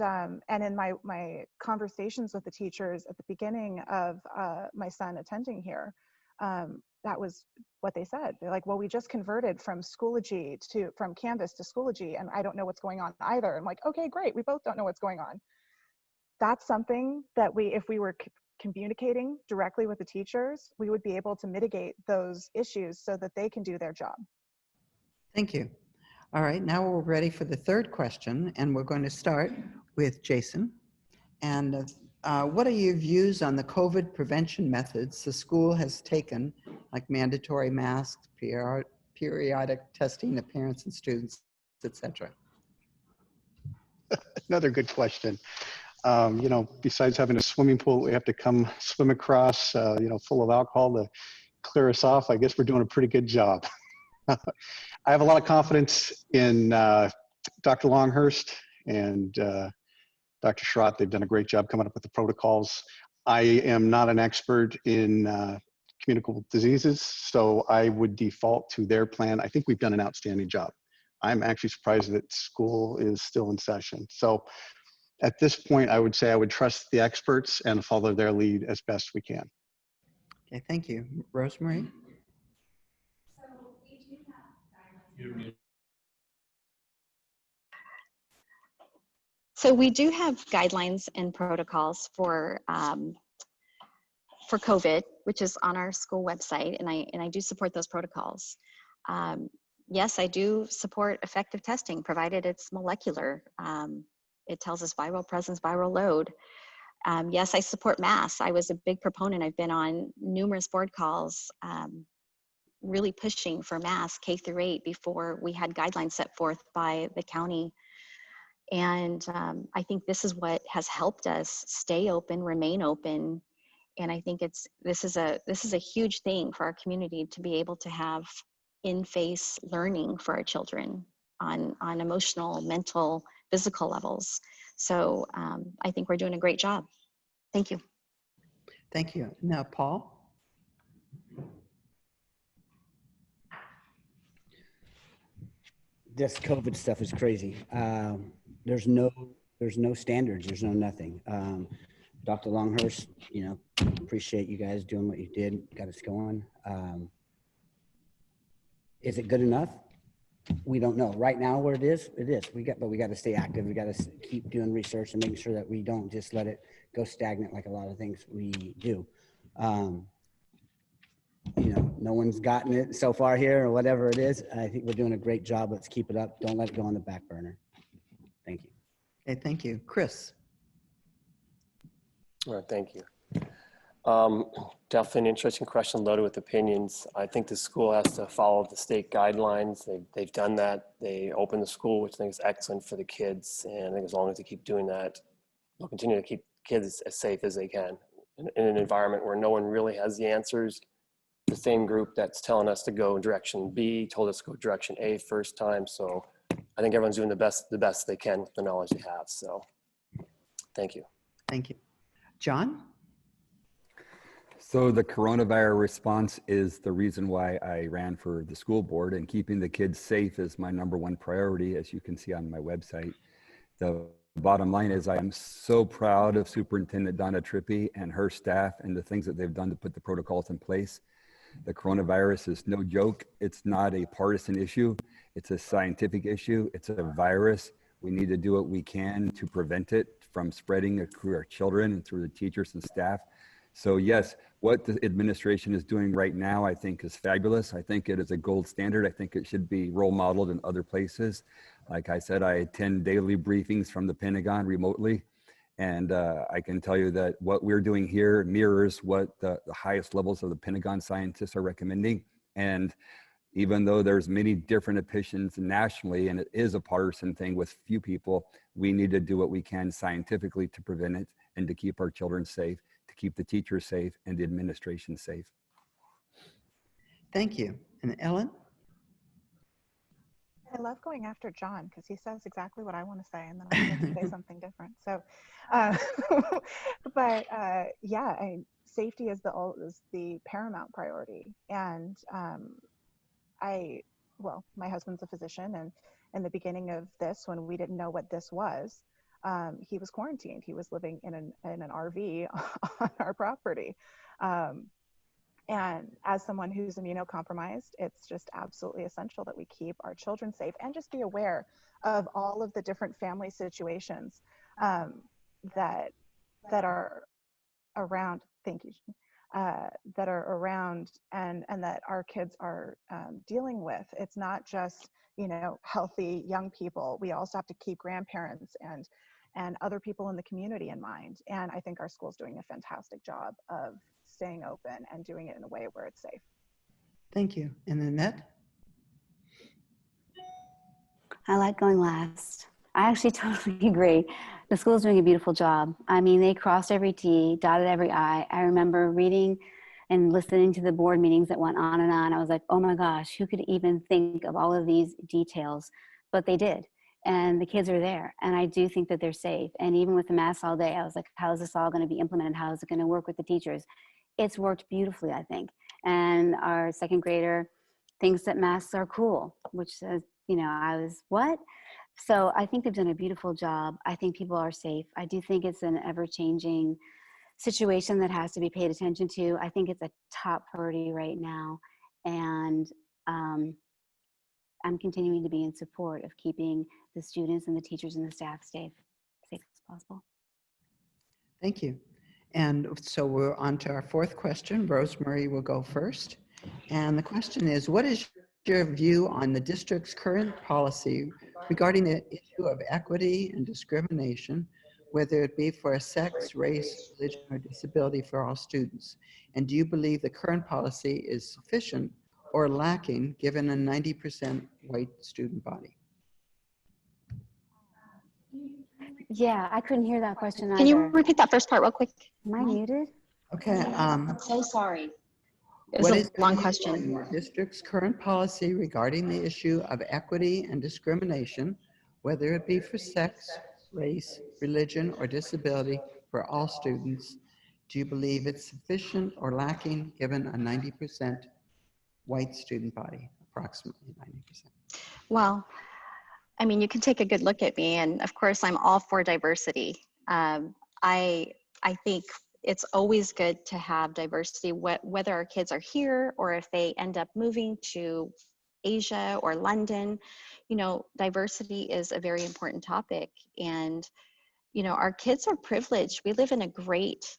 in my conversations with the teachers at the beginning of my son attending here, that was what they said. They're like, well, we just converted from Canvas to Schoology, and I don't know what's going on either. I'm like, okay, great. We both don't know what's going on. That's something that if we were communicating directly with the teachers, we would be able to mitigate those issues so that they can do their job. Thank you. All right, now we're ready for the third question, and we're going to start with Jason. And what are your views on the COVID prevention methods the school has taken, like mandatory masks, periodic testing of parents and students, etc.? Another good question. Besides having a swimming pool we have to come swim across, full of alcohol to clear us off, I guess we're doing a pretty good job. I have a lot of confidence in Dr. Longhurst and Dr. Schrott. They've done a great job coming up with the protocols. I am not an expert in communicable diseases, so I would default to their plan. I think we've done an outstanding job. I'm actually surprised that school is still in session. So at this point, I would say I would trust the experts and follow their lead as best we can. Okay, thank you. Rosemary? So we do have guidelines and protocols for COVID, which is on our school website, and I do support those protocols. Yes, I do support effective testing, provided it's molecular. It tells us viral presence, viral load. Yes, I support masks. I was a big proponent. I've been on numerous board calls really pushing for masks K through 8 before we had guidelines set forth by the county. And I think this is what has helped us stay open, remain open. And I think this is a huge thing for our community to be able to have in-face learning for our children on emotional, mental, physical levels. So I think we're doing a great job. Thank you. Thank you. Now, Paul? This COVID stuff is crazy. There's no standards. There's no nothing. Dr. Longhurst, appreciate you guys doing what you did, got us going. Is it good enough? We don't know. Right now, where it is. But we got to stay active. We got to keep doing research and making sure that we don't just let it go stagnant like a lot of things we do. No one's gotten it so far here or whatever it is. I think we're doing a great job. Let's keep it up. Don't let it go on the back burner. Thank you. Okay, thank you. Chris? All right, thank you. Definitely an interesting question, loaded with opinions. I think the school has to follow the state guidelines. They've done that. They opened the school, which I think is excellent for the kids. And I think as long as they keep doing that, they'll continue to keep kids as safe as they can in an environment where no one really has the answers. The same group that's telling us to go in direction B told us to go direction A first time. So I think everyone's doing the best they can with the knowledge they have. So thank you. Thank you. John? So the coronavirus response is the reason why I ran for the school board, and keeping the kids safe is my #1 priority, as you can see on my website. The bottom line is I am so proud of Superintendent Donna Trippi and her staff and the things that they've done to put the protocols in place. The coronavirus is no joke. It's not a partisan issue. It's a scientific issue. It's a virus. We need to do what we can to prevent it from spreading through our children and through the teachers and staff. So yes, what the administration is doing right now, I think is fabulous. I think it is a gold standard. I think it should be role modeled in other places. Like I said, I attend daily briefings from the Pentagon remotely. And I can tell you that what we're doing here mirrors what the highest levels of the Pentagon scientists are recommending. And even though there's many different opinions nationally, and it is a partisan thing with few people, we need to do what we can scientifically to prevent it and to keep our children safe, to keep the teachers safe and the administration safe. Thank you. And Ellen? I love going after John because he says exactly what I want to say, and then I get to say something different. So, yeah, safety is the paramount priority. And well, my husband's a physician, and in the beginning of this, when we didn't know what this was, he was quarantined. He was living in an RV on our property. And as someone who's immunocompromised, it's just absolutely essential that we keep our children safe and just be aware of all of the different family situations that are around. Thank you. That are around and that our kids are dealing with. It's not just healthy young people. We also have to keep grandparents and other people in the community in mind. And I think our school's doing a fantastic job of staying open and doing it in a way where it's safe. Thank you. And Annette? I like going last. I actually totally agree. The school's doing a beautiful job. I mean, they crossed every T, dotted every I. I remember reading and listening to the board meetings that went on and on. I was like, oh my gosh, who could even think of all of these details? But they did. And the kids are there. And I do think that they're safe. And even with the masks all day, I was like, how is this all going to be implemented? How is it going to work with the teachers? It's worked beautifully, I think. And our second grader thinks that masks are cool, which says, I was, what? So I think they've done a beautiful job. I think people are safe. I do think it's an ever-changing situation that has to be paid attention to. I think it's a top priority right now. And I'm continuing to be in support of keeping the students and the teachers and the staff safe as possible. Thank you. And so we're on to our fourth question. Rosemary will go first. And the question is, what is your view on the district's current policy regarding the issue of equity and discrimination, whether it be for a sex, race, religion, or disability for all students? And do you believe the current policy is sufficient or lacking given a 90% white student body? Yeah, I couldn't hear that question either. Can you repeat that first part real quick? Am I muted? Okay. I'm so sorry. It What was is a long the question. district's current policy regarding the issue of equity and discrimination, whether it be for sex, race, religion, or disability for all students? Do you believe it's sufficient or lacking given a 90% white student body, approximately 90%? Well, I mean, you can take a good look at me, and of course, I'm all for diversity. I think it's always good to have diversity, whether our kids are here or if they end up moving to Asia or London. Diversity is a very important topic, and our kids are privileged. We live in a great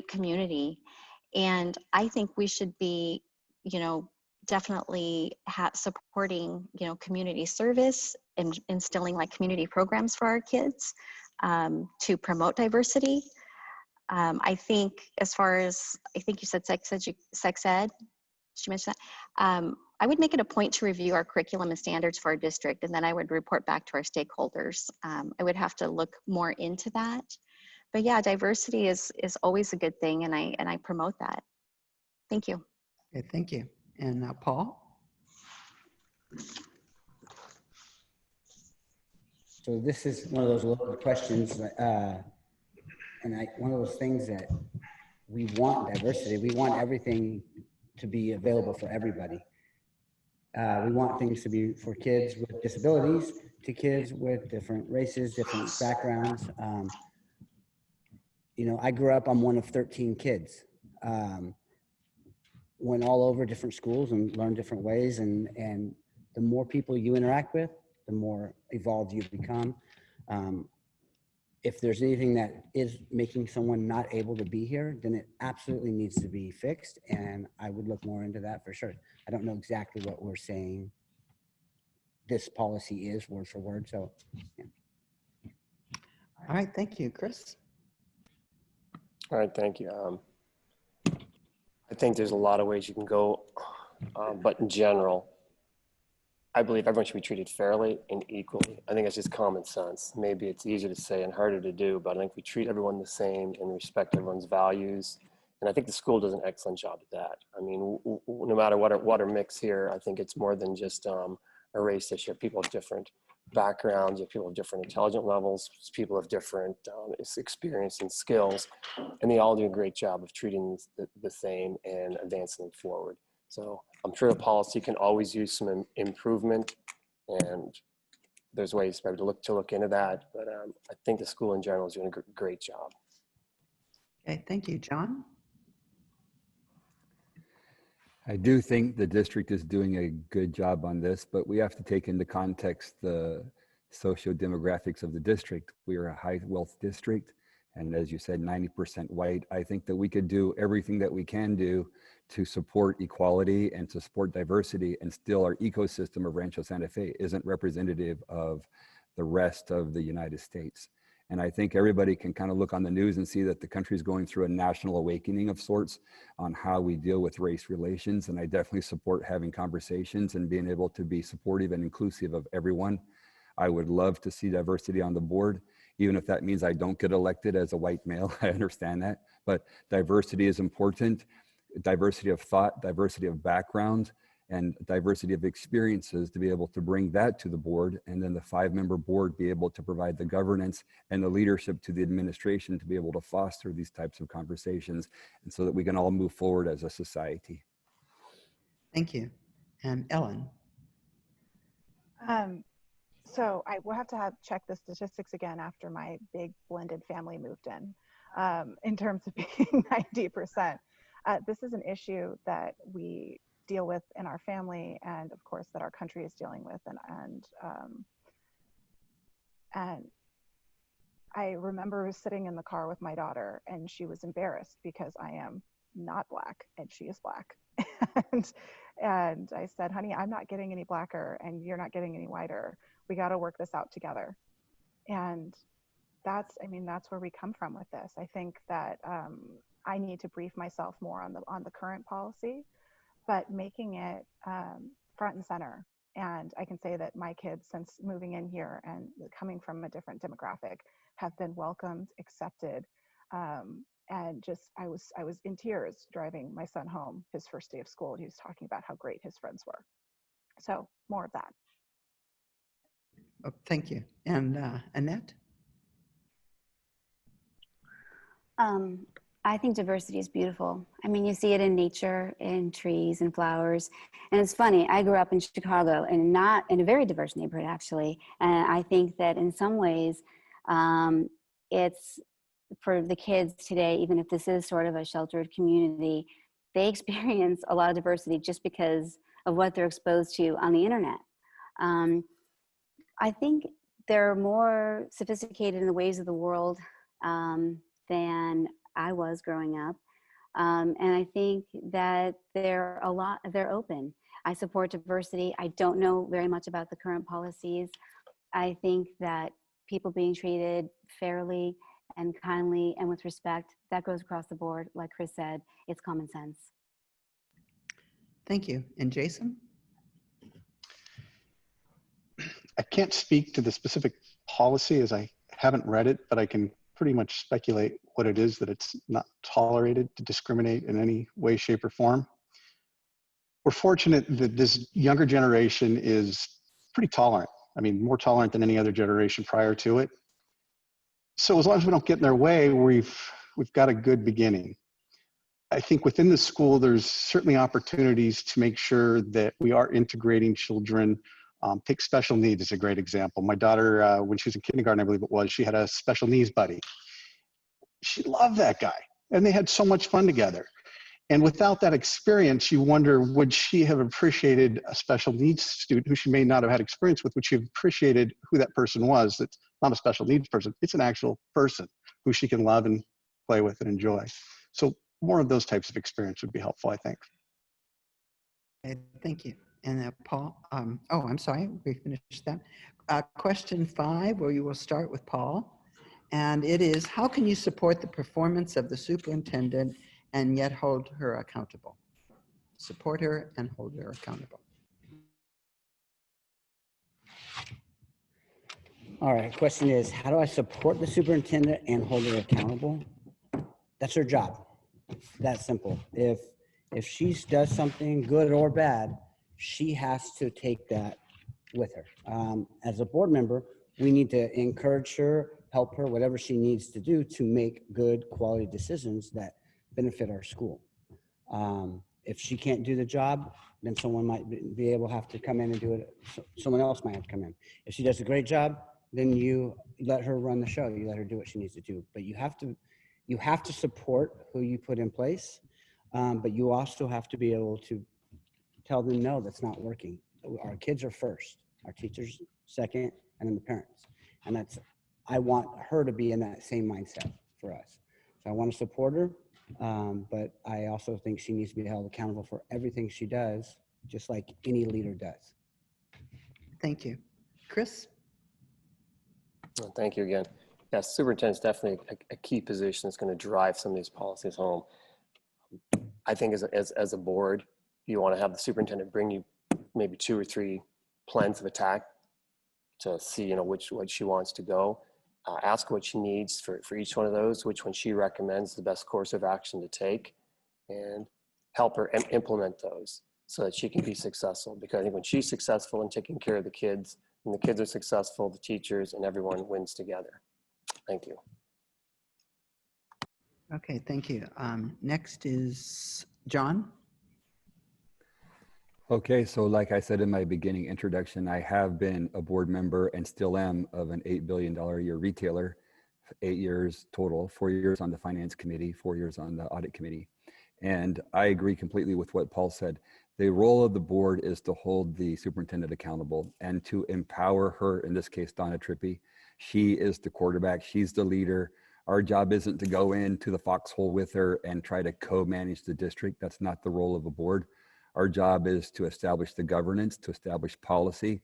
community, and I think we should be definitely supporting community service and instilling like community programs for our kids to promote diversity. I think as far as, I think you said sex ed, did you mention that? I would make it a point to review our curriculum and standards for our district, and then I would report back to our stakeholders. I would have to look more into that. But yeah, diversity is always a good thing, and I promote that. Thank you. Okay, thank you. And now Paul? So this is one of those loaded questions, and one of those things that we want diversity. We want everything to be available for everybody. We want things to be for kids with disabilities, to kids with different races, different backgrounds. I grew up, I'm one of 13 kids. Went all over different schools and learned different ways. And the more people you interact with, the more evolved you become. If there's anything that is making someone not able to be here, then it absolutely needs to be fixed. And I would look more into that for sure. I don't know exactly what we're saying this policy is word for word. So, yeah. All right, thank you. Chris? All right, thank you. I think there's a lot of ways you can go, but in general, I believe everyone should be treated fairly and equally. I think it's just common sense. Maybe it's easier to say and harder to do, but I think we treat everyone the same and respect everyone's values. And I think the school does an excellent job at that. I mean, no matter what our mix here, I think it's more than just a race issue. People have different backgrounds, you have people of different intelligent levels, people of different experience and skills, and they all do a great job of treating the same and advancing them forward. So I'm sure the policy can always use some improvement, and there's ways maybe to look into that. But I think the school in general is doing a great job. Okay, thank you. John? I do think the district is doing a good job on this, but we have to take into context the socio-demographics of the district. We are a high wealth district, and as you said, 90% white. I think that we could do everything that we can do to support equality and to support diversity, and still our ecosystem of Rancho Santa Fe isn't representative of the rest of the United States. And I think everybody can kind of look on the news and see that the country is going through a national awakening of sorts on how we deal with race relations. And I definitely support having conversations and being able to be supportive and inclusive of everyone. I would love to see diversity on the board, even if that means I don't get elected as a white male. I understand that, but diversity is important. Diversity of thought, diversity of background, and diversity of experiences, to be able to bring that to the board, and then the 5-member board be able to provide the governance and the leadership to the administration to be able to foster these types of conversations, and so that we can all move forward as a society. Thank you. And Ellen? So I will have to check the statistics again after my big blended family moved in terms of being 90%. This is an issue that we deal with in our family, and of course that our country is dealing with, and I remember sitting in the car with my daughter, and she was embarrassed because I am not Black and she is Black. and I said, honey, I'm not getting any blacker and you're not getting any whiter. We got to work this out together. And that's where we come from with this. I think that I need to brief myself more on the current policy, but making it front and center. And I can say that my kids, since moving in here and coming from a different demographic, have been welcomed, accepted, and just I was in tears driving my son home his first day of school. He was talking about how great his friends were. So more of that. Oh, thank you. And Annette? I think diversity is beautiful. I mean, you see it in nature, in trees and flowers. And it's funny, I grew up in Chicago and not in a very diverse neighborhood, actually. And I think that in some ways, it's for the kids today, even if this is sort of a sheltered community, they experience a lot of diversity just because of what they're exposed to on the internet. I think they're more sophisticated in the ways of the world than I was growing up. And I think that they're open. I support diversity. I don't know very much about the current policies. I think that people being treated fairly and kindly and with respect, that goes across the board. Like Chris said, it's common sense. Thank you. And Jason? I can't speak to the specific policy as I haven't read it, but I can pretty much speculate what it is that it's not tolerated to discriminate in any way, shape, or form. We're fortunate that this younger generation is pretty tolerant. I mean, more tolerant than any other generation prior to it. So as long as we don't get in their way, we've got a good beginning. I think within the school, there's certainly opportunities to make sure that we are integrating children. Take special needs as a great example. My daughter, when she was in kindergarten, I believe it was, she had a special needs buddy. She loved that guy, and they had so much fun together. And without that experience, you wonder, would she have appreciated a special needs student who she may not have had experience with? Would she have appreciated who that person was? That's not a special needs person. It's an actual person who she can love and play with and enjoy. So more of those types of experience would be helpful, I think. Okay, thank you. And Paul, oh, I'm sorry, we finished that. Question 5, where you will start with Paul. And it is, how can you support the performance of the superintendent and yet hold her accountable? Support her and hold her accountable. All right, question is, how do I support the superintendent and hold her accountable? That's her job. That simple. If she does something good or bad, she has to take that with her. As a board member, we need to encourage her, help her, whatever she needs to do to make good quality decisions that benefit our school. If she can't do the job, then someone might be able to have to come in and do it. Someone else might have to come in. If she does a great job, then you let her run the show. You let her do what she needs to do. But you have to support who you put in place. But you also have to be able to tell them, no, that's not working. Our kids are first, our teachers second, and then the parents. And I want her to be in that same mindset for us. So I want to support her, but I also think she needs to be held accountable for everything she does, just like any leader does. Thank you. Chris? Well, thank you again. Yes, superintendent is definitely a key position that's going to drive some of these policies home. I think as a board, you want to have the superintendent bring you maybe 2 or 3 plans of attack to see, what she wants to go. Ask what she needs for each one of those, which one she recommends the best course of action to take, and help her implement those so that she can be successful. Because I think when she's successful in taking care of the kids, and the kids are successful, the teachers and everyone wins together. Thank you. Okay, thank you. Next is John. Okay, so like I said in my beginning introduction, I have been a board member and still am of an $8 billion a year retailer, 8 years total, 4 years on the finance committee, 4 years on the audit committee. And I agree completely with what Paul said. The role of the board is to hold the superintendent accountable and to empower her, in this case, Donna Trippi. She is the quarterback, she's the leader. Our job isn't to go into the foxhole with her and try to co-manage the district. That's not the role of a board. Our job is to establish the governance, to establish policy,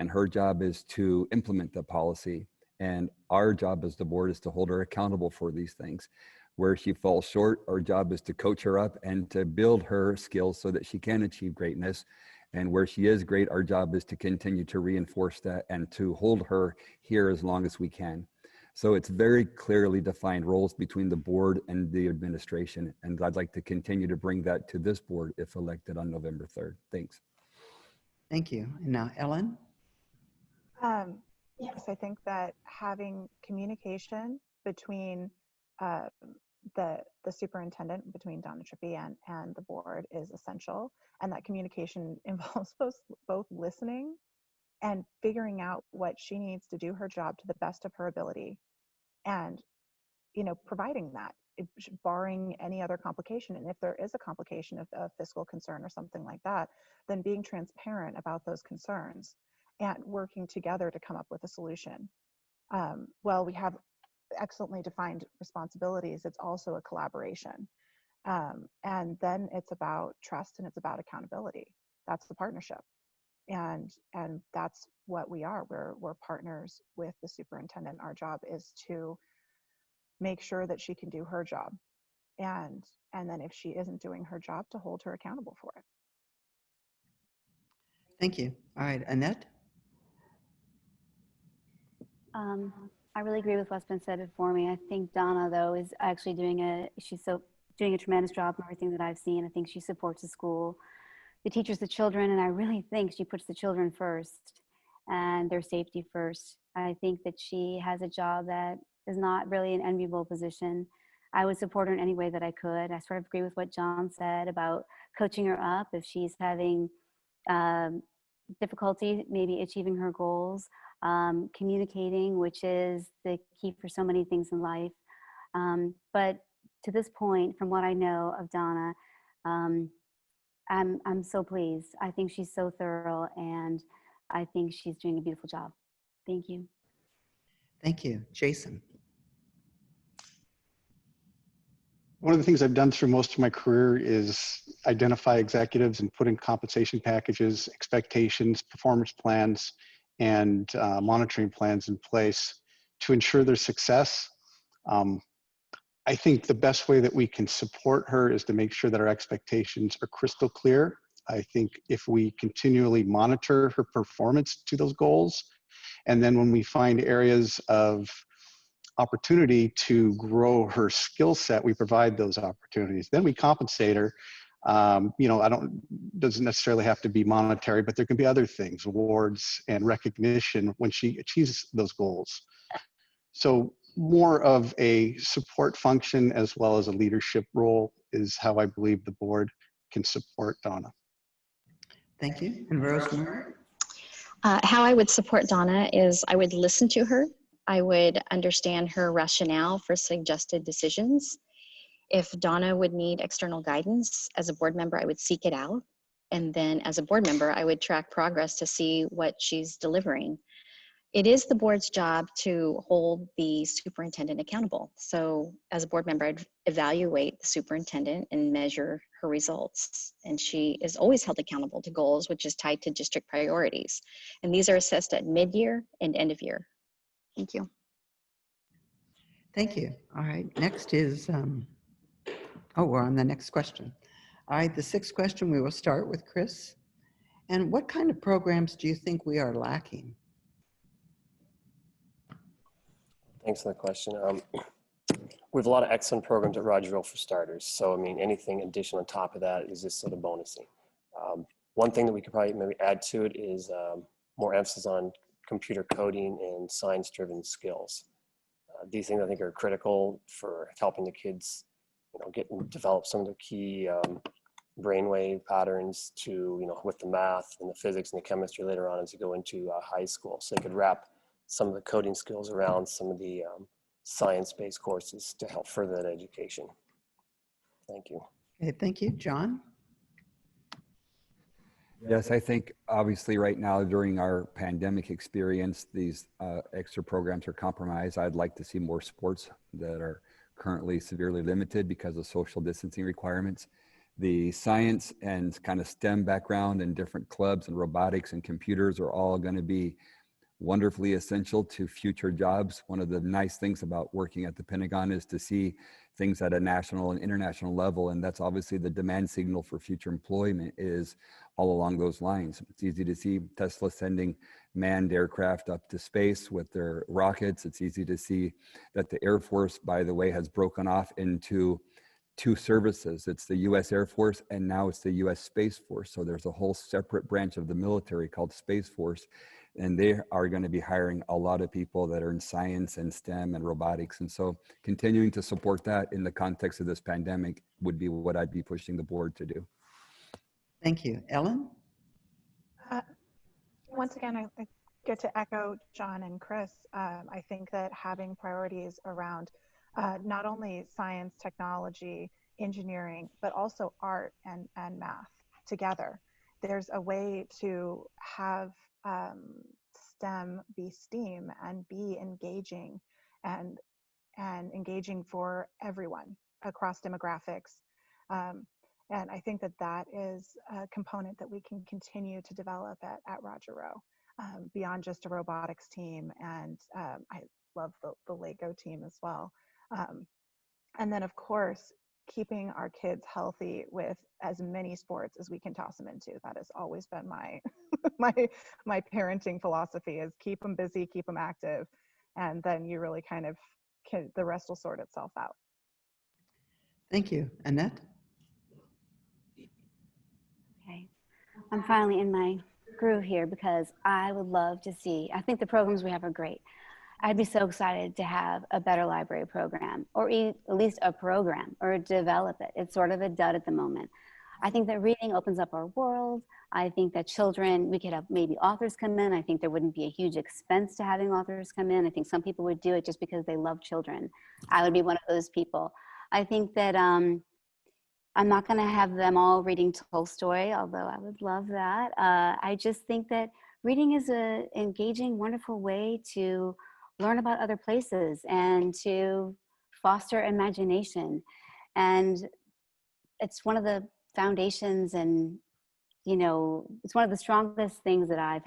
and her job is to implement the policy. And our job as the board is to hold her accountable for these things. Where she falls short, our job is to coach her up and to build her skills so that she can achieve greatness. And where she is great, our job is to continue to reinforce that and to hold her here as long as we can. So it's very clearly defined roles between the board and the administration. And I'd like to continue to bring that to this board if elected on November 3rd. Thanks. Thank you. And now Ellen. Yes, I think that having communication between the superintendent, between Donna Trippi and the board, is essential. And that communication involves both listening and figuring out what she needs to do her job to the best of her ability, and providing that, barring any other complication. And if there is a complication of fiscal concern or something like that, then being transparent about those concerns and working together to come up with a solution. Well, we have excellently defined responsibilities. It's also a collaboration. And then it's about trust and it's about accountability. That's the partnership. And that's what we are. We're partners with the superintendent. Our job is to make sure that she can do her job. And then if she isn't doing her job, to hold her accountable for it. Thank you. All right, Annette. I really agree with what's been said before me. I think Donna, though, is actually doing a tremendous job in everything that I've seen. I think she supports the school, the teachers, the children, and I really think she puts the children first and their safety first. I think that she has a job that is not really an enviable position. I would support her in any way that I could. I sort of agree with what John said about coaching her up if she's having difficulty maybe achieving her goals. Communicating, which is the key for so many things in life. But to this point, from what I know of Donna, I'm so pleased. I think she's so thorough, and I think she's doing a beautiful job. Thank you. Thank you. Jason. One of the things I've done through most of my career is identify executives and put in compensation packages, expectations, performance plans, and monitoring plans in place to ensure their success. I think the best way that we can support her is to make sure that our expectations are crystal clear. I think if we continually monitor her performance to those goals, And then when we find areas of opportunity to grow her skill set, we provide those opportunities. Then we compensate her. You know, doesn't necessarily have to be monetary, but there can be other things, awards and recognition when she achieves those goals. So more of a support function as well as a leadership role is how I believe the board can support Donna. Thank you. And Rosemary? How I would support Donna is I would listen to her. I would understand her rationale for suggested decisions. If Donna would need external guidance as a board member, I would seek it out. And then as a board member, I would track progress to see what she's delivering. It is the board's job to hold the superintendent accountable. So as a board member, I'd evaluate the superintendent and measure her results. And she is always held accountable to goals, which is tied to district priorities. And these are assessed at mid-year and end of year. Thank you. Thank you. All right, next is, oh, we're on the next question. All right, the sixth question, we will start with Chris. And what kind of programs do you think we are lacking? Thanks for the question. We have a lot of excellent programs at Rogerville for starters. So, I mean, anything additional on top of that is just sort of bonusing. One thing that we could probably maybe add to it is more emphasis on computer coding and science-driven skills. These things I think are critical for helping the kids, you know, get and develop some of the key brainwave patterns to, you know, with the math and the physics and the chemistry later on as they go into high school. So they could wrap some of the coding skills around some of the science-based courses to help further that education. Thank you. Okay, thank you. John? Yes, I think obviously right now during our pandemic experience, these extra programs are compromised. I'd like to see more sports that are currently severely limited because of social distancing requirements. The science and kind of STEM background and different clubs and robotics and computers are all going to be wonderfully essential to future jobs. One of the nice things about working at the Pentagon is to see things at a national and international level, and that's obviously the demand signal for future employment is all along those lines. It's easy to see Tesla sending manned aircraft up to space with their rockets. It's easy to see that the Air Force, by the way, has broken off into two services. It's the US Air Force and now it's the US Space Force. So there's a whole separate branch of the military called Space Force. And they are going to be hiring a lot of people that are in science and STEM and robotics. And so continuing to support that in the context of this pandemic would be what I'd be pushing the board to do. Thank you. Ellen? Once again, I get to echo John and Chris. I think that having priorities around not only science, technology, engineering, but also art and math together. There's a way to have STEM be STEAM and be engaging and engaging for everyone across demographics. And I think that that is a component that we can continue to develop at Roger Rowe, beyond just a robotics team. And I love the Lego team as well. And then of course, keeping our kids healthy with as many sports as we can toss them into. That has always been my my parenting philosophy is keep them busy, keep them active, and then you really kind of the rest will sort itself out. Thank you. Annette? Okay, I'm finally in my groove here because I would love to see, I think the programs we have are great. I'd be so excited to have a better library program, or at least a program, or develop it. It's sort of a dud at the moment. I think that reading opens up our world. I think that children, we could have maybe authors come in. I think there wouldn't be a huge expense to having authors come in. I think some people would do it just because they love children. I would be one of those people. I think that I'm not gonna have them all reading Tolstoy, although I would love that. I just think that reading is an engaging, wonderful way to learn about other places and to foster imagination. And it's one of the foundations and, you know, it's one of the strongest things that I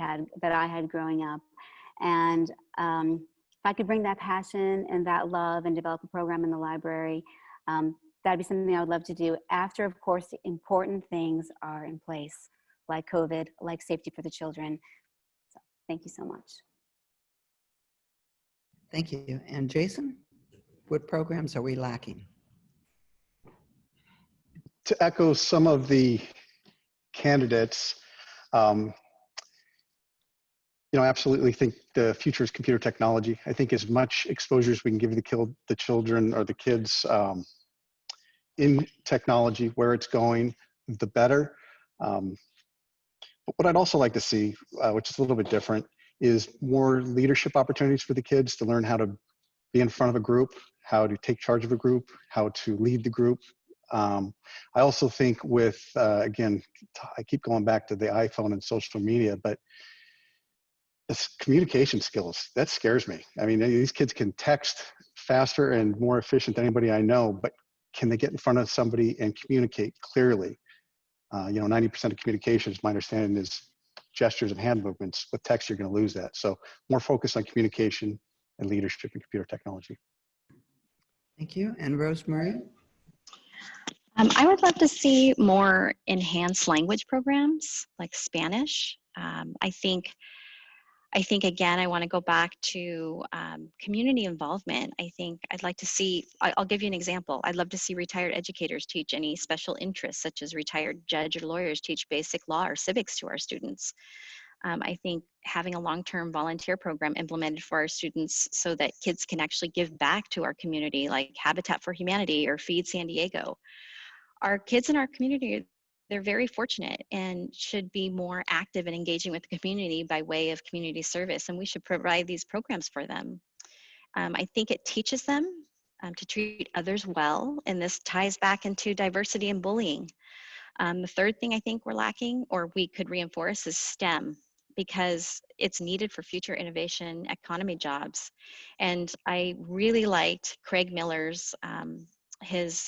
had growing up. And if I could bring that passion and that love and develop a program in the library, that'd be something I would love to do after, of course, the important things are in place, like COVID, like safety for the children. So thank you so much. Thank you. And Jason, what programs are we lacking? To echo some of the candidates, I absolutely think the future is computer technology. I think as much exposure as we can give the children or the kids in technology, where it's going, the better. But what I'd also like to see, which is a little bit different, is more leadership opportunities for the kids to learn how to be in front of a group, how to take charge of a group, how to lead the group. I also think again, I keep going back to the iPhone and social media, but this communication skills, that scares me. I mean, these kids can text faster and more efficient than anybody I know, but can they get in front of somebody and communicate clearly? 90% of communications, my understanding, is gestures and hand movements. With text, you're going to lose that. So more focus on communication and leadership in computer technology. Thank you. And Rosemary? I would love to see more enhanced language programs like Spanish. I think again, I want to go back to community involvement. I think I'd like to see, I'll give you an example. I'd love to see retired educators teach any special interests, such as retired judge or lawyers teach basic law or civics to our students. I think having a long-term volunteer program implemented for our students so that kids can actually give back to our community, like Habitat for Humanity or Feed San Diego. Our kids in our community, they're very fortunate and should be more active and engaging with the community by way of community service, and we should provide these programs for them. I think it teaches them to treat others well, and this ties back into diversity and bullying. The third thing I think we're lacking, or we could reinforce, is STEM, because it's needed for future innovation, economy, jobs. And I really liked Craig Miller's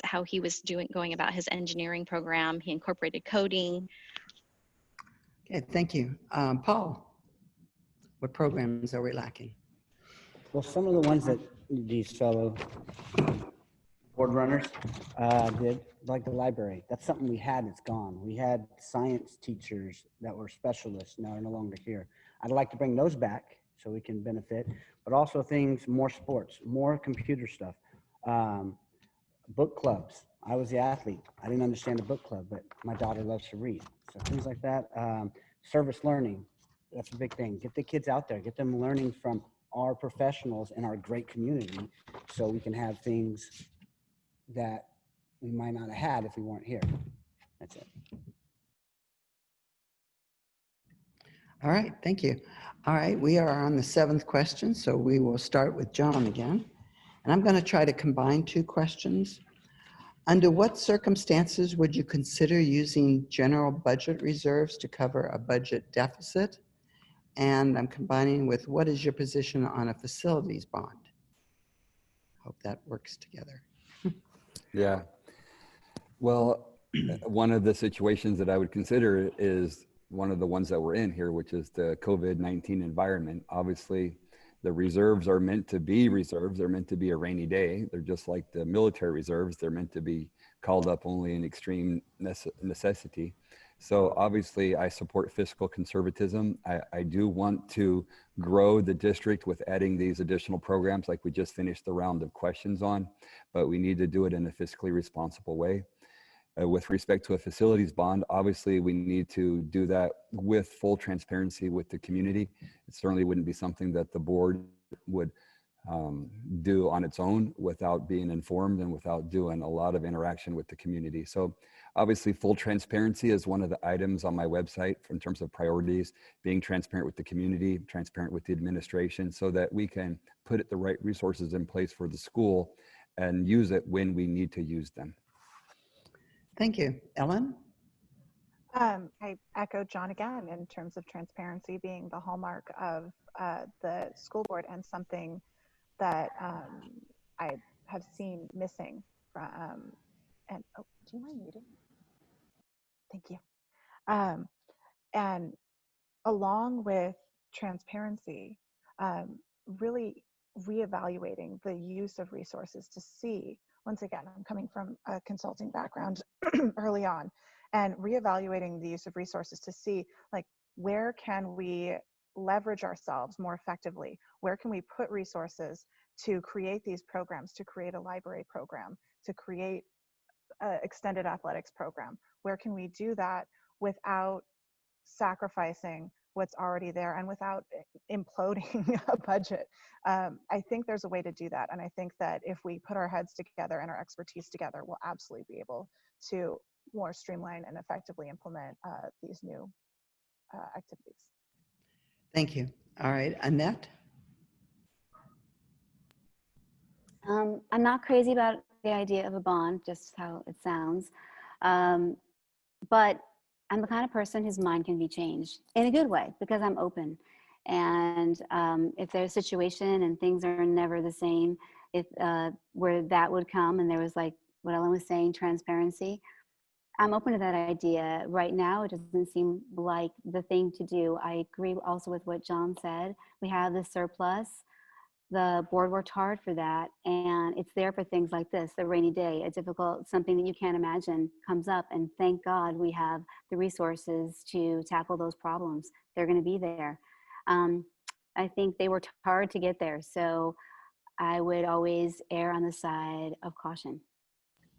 how he was going about his engineering program. He incorporated coding. Okay, thank you. Paul, what programs are we lacking? Well, some of the ones that these fellow board runners did, like the library, that's something we had, it's gone. We had science teachers that were specialists, now are no longer here. I'd like to bring those back so we can benefit, but also things, more sports, more computer stuff. Book clubs. I was the athlete. I didn't understand a book club, but my daughter loves to read. So things like that. Service learning. That's a big thing. Get the kids out there. Get them learning from our professionals in our great community so we can have things that we might not have had if we weren't here. That's it. All right, thank you. All right, we are on the 7th question, so we will start with John again. And I'm going to try to combine 2 questions. Under what circumstances would you consider using general budget reserves to cover a budget deficit? And I'm combining with, what is your position on a facilities bond? Hope that works together. Yeah. Well, one of the situations that I would consider is one of the ones that we're in here, which is the COVID-19 environment. Obviously, the reserves are meant to be reserves. They're meant to be a rainy day. They're just like the military reserves. They're meant to be called up only in extreme necessity. So obviously, I support fiscal conservatism. I do want to grow the district with adding these additional programs like we just finished the round of questions on, but we need to do it in a fiscally responsible way. With respect to a facilities bond, obviously we need to do that with full transparency with the community. It certainly wouldn't be something that the board would do on its own without being informed and without doing a lot of interaction with the community. So obviously full transparency is one of the items on my website in terms of priorities, being transparent with the community, transparent with the administration, so that we can put the right resources in place for the school and use it when we need to use them. Thank you. Ellen? I echo John again in terms of transparency being the hallmark of the school board, and something that I have seen missing from, and oh, do you mind muting? Thank you. And along with transparency, really reevaluating the use of resources to see, once again, I'm coming from a consulting background early on, and reevaluating the use of resources to see, like, where can we leverage ourselves more effectively? Where can we put resources to create these programs, to create a library program, to create an extended athletics program? Where can we do that without sacrificing what's already there and without imploding a budget? I think there's a way to do that. And I think that if we put our heads together and our expertise together, we'll absolutely be able to more streamline and effectively implement these new activities. Thank you. All right, Annette? I'm not crazy about the idea of a bond, just how it sounds. But I'm the kind of person whose mind can be changed in a good way because I'm open. And if there's a situation and things are never the same, if where that would come, and there was, like what Ellen was saying, transparency, I'm open to that idea. Right now, it doesn't seem like the thing to do. I agree also with what John said. We have the surplus. The board worked hard for that, and it's there for things like this, the rainy day, a difficult, something that you can't imagine comes up, and thank God we have the resources to tackle those problems. They're going to be there. I think they worked hard to get there, so I would always err on the side of caution.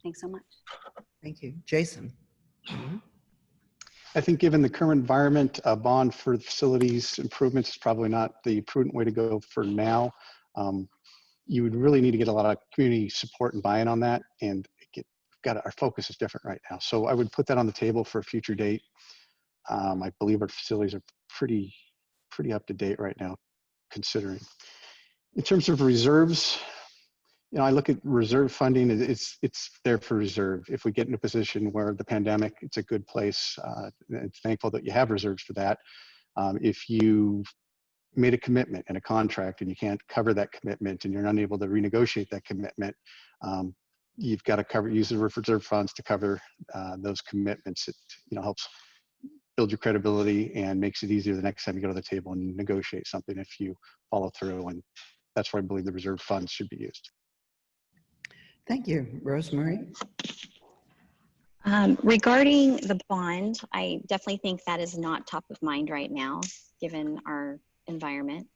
Thanks so much. Thank you. Jason? I think given the current environment, a bond for facilities improvements is probably not the prudent way to go for now. You would really need to get a lot of community support and buy-in on that, and our focus is different right now. So I would put that on the table for a future date. I believe our facilities are pretty up to date right now, considering. In terms of reserves, you know, I look at reserve funding, it's there for reserve. If we get in a position where the pandemic, it's a good place. And thankful that you have reserves for that. If you made a commitment and a contract and you can't cover that commitment and you're unable to renegotiate that commitment, you've got to use the reserve funds to cover those commitments. It, you know, helps build your credibility and makes it easier the next time you go to the table and negotiate something if you follow through. And that's where I believe the reserve funds should be used. Thank you. Rosemary? Regarding the bond, I definitely think that is not top of mind right now, given our environment.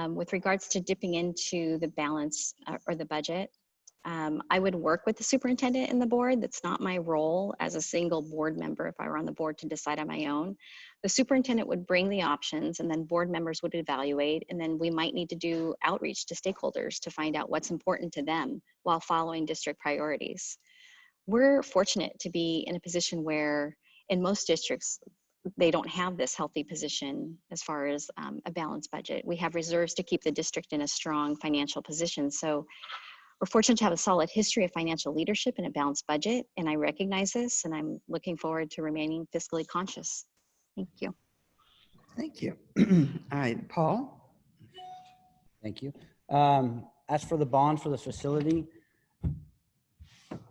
With regards to dipping into the balance or the budget, I would work with the superintendent and the board. That's not my role as a single board member. If I were on the board to decide on my own, the superintendent would bring the options and then board members would evaluate. And then we might need to do outreach to stakeholders to find out what's important to them while following district priorities. We're fortunate to be in a position where in most districts, they don't have this healthy position as far as a balanced budget. We have reserves to keep the district in a strong financial position. So we're fortunate to have a solid history of financial leadership and a balanced budget, and I recognize this, and I'm looking forward to remaining fiscally conscious. Thank you. Thank you. All right, Paul? Thank you. As for the bond for the facility,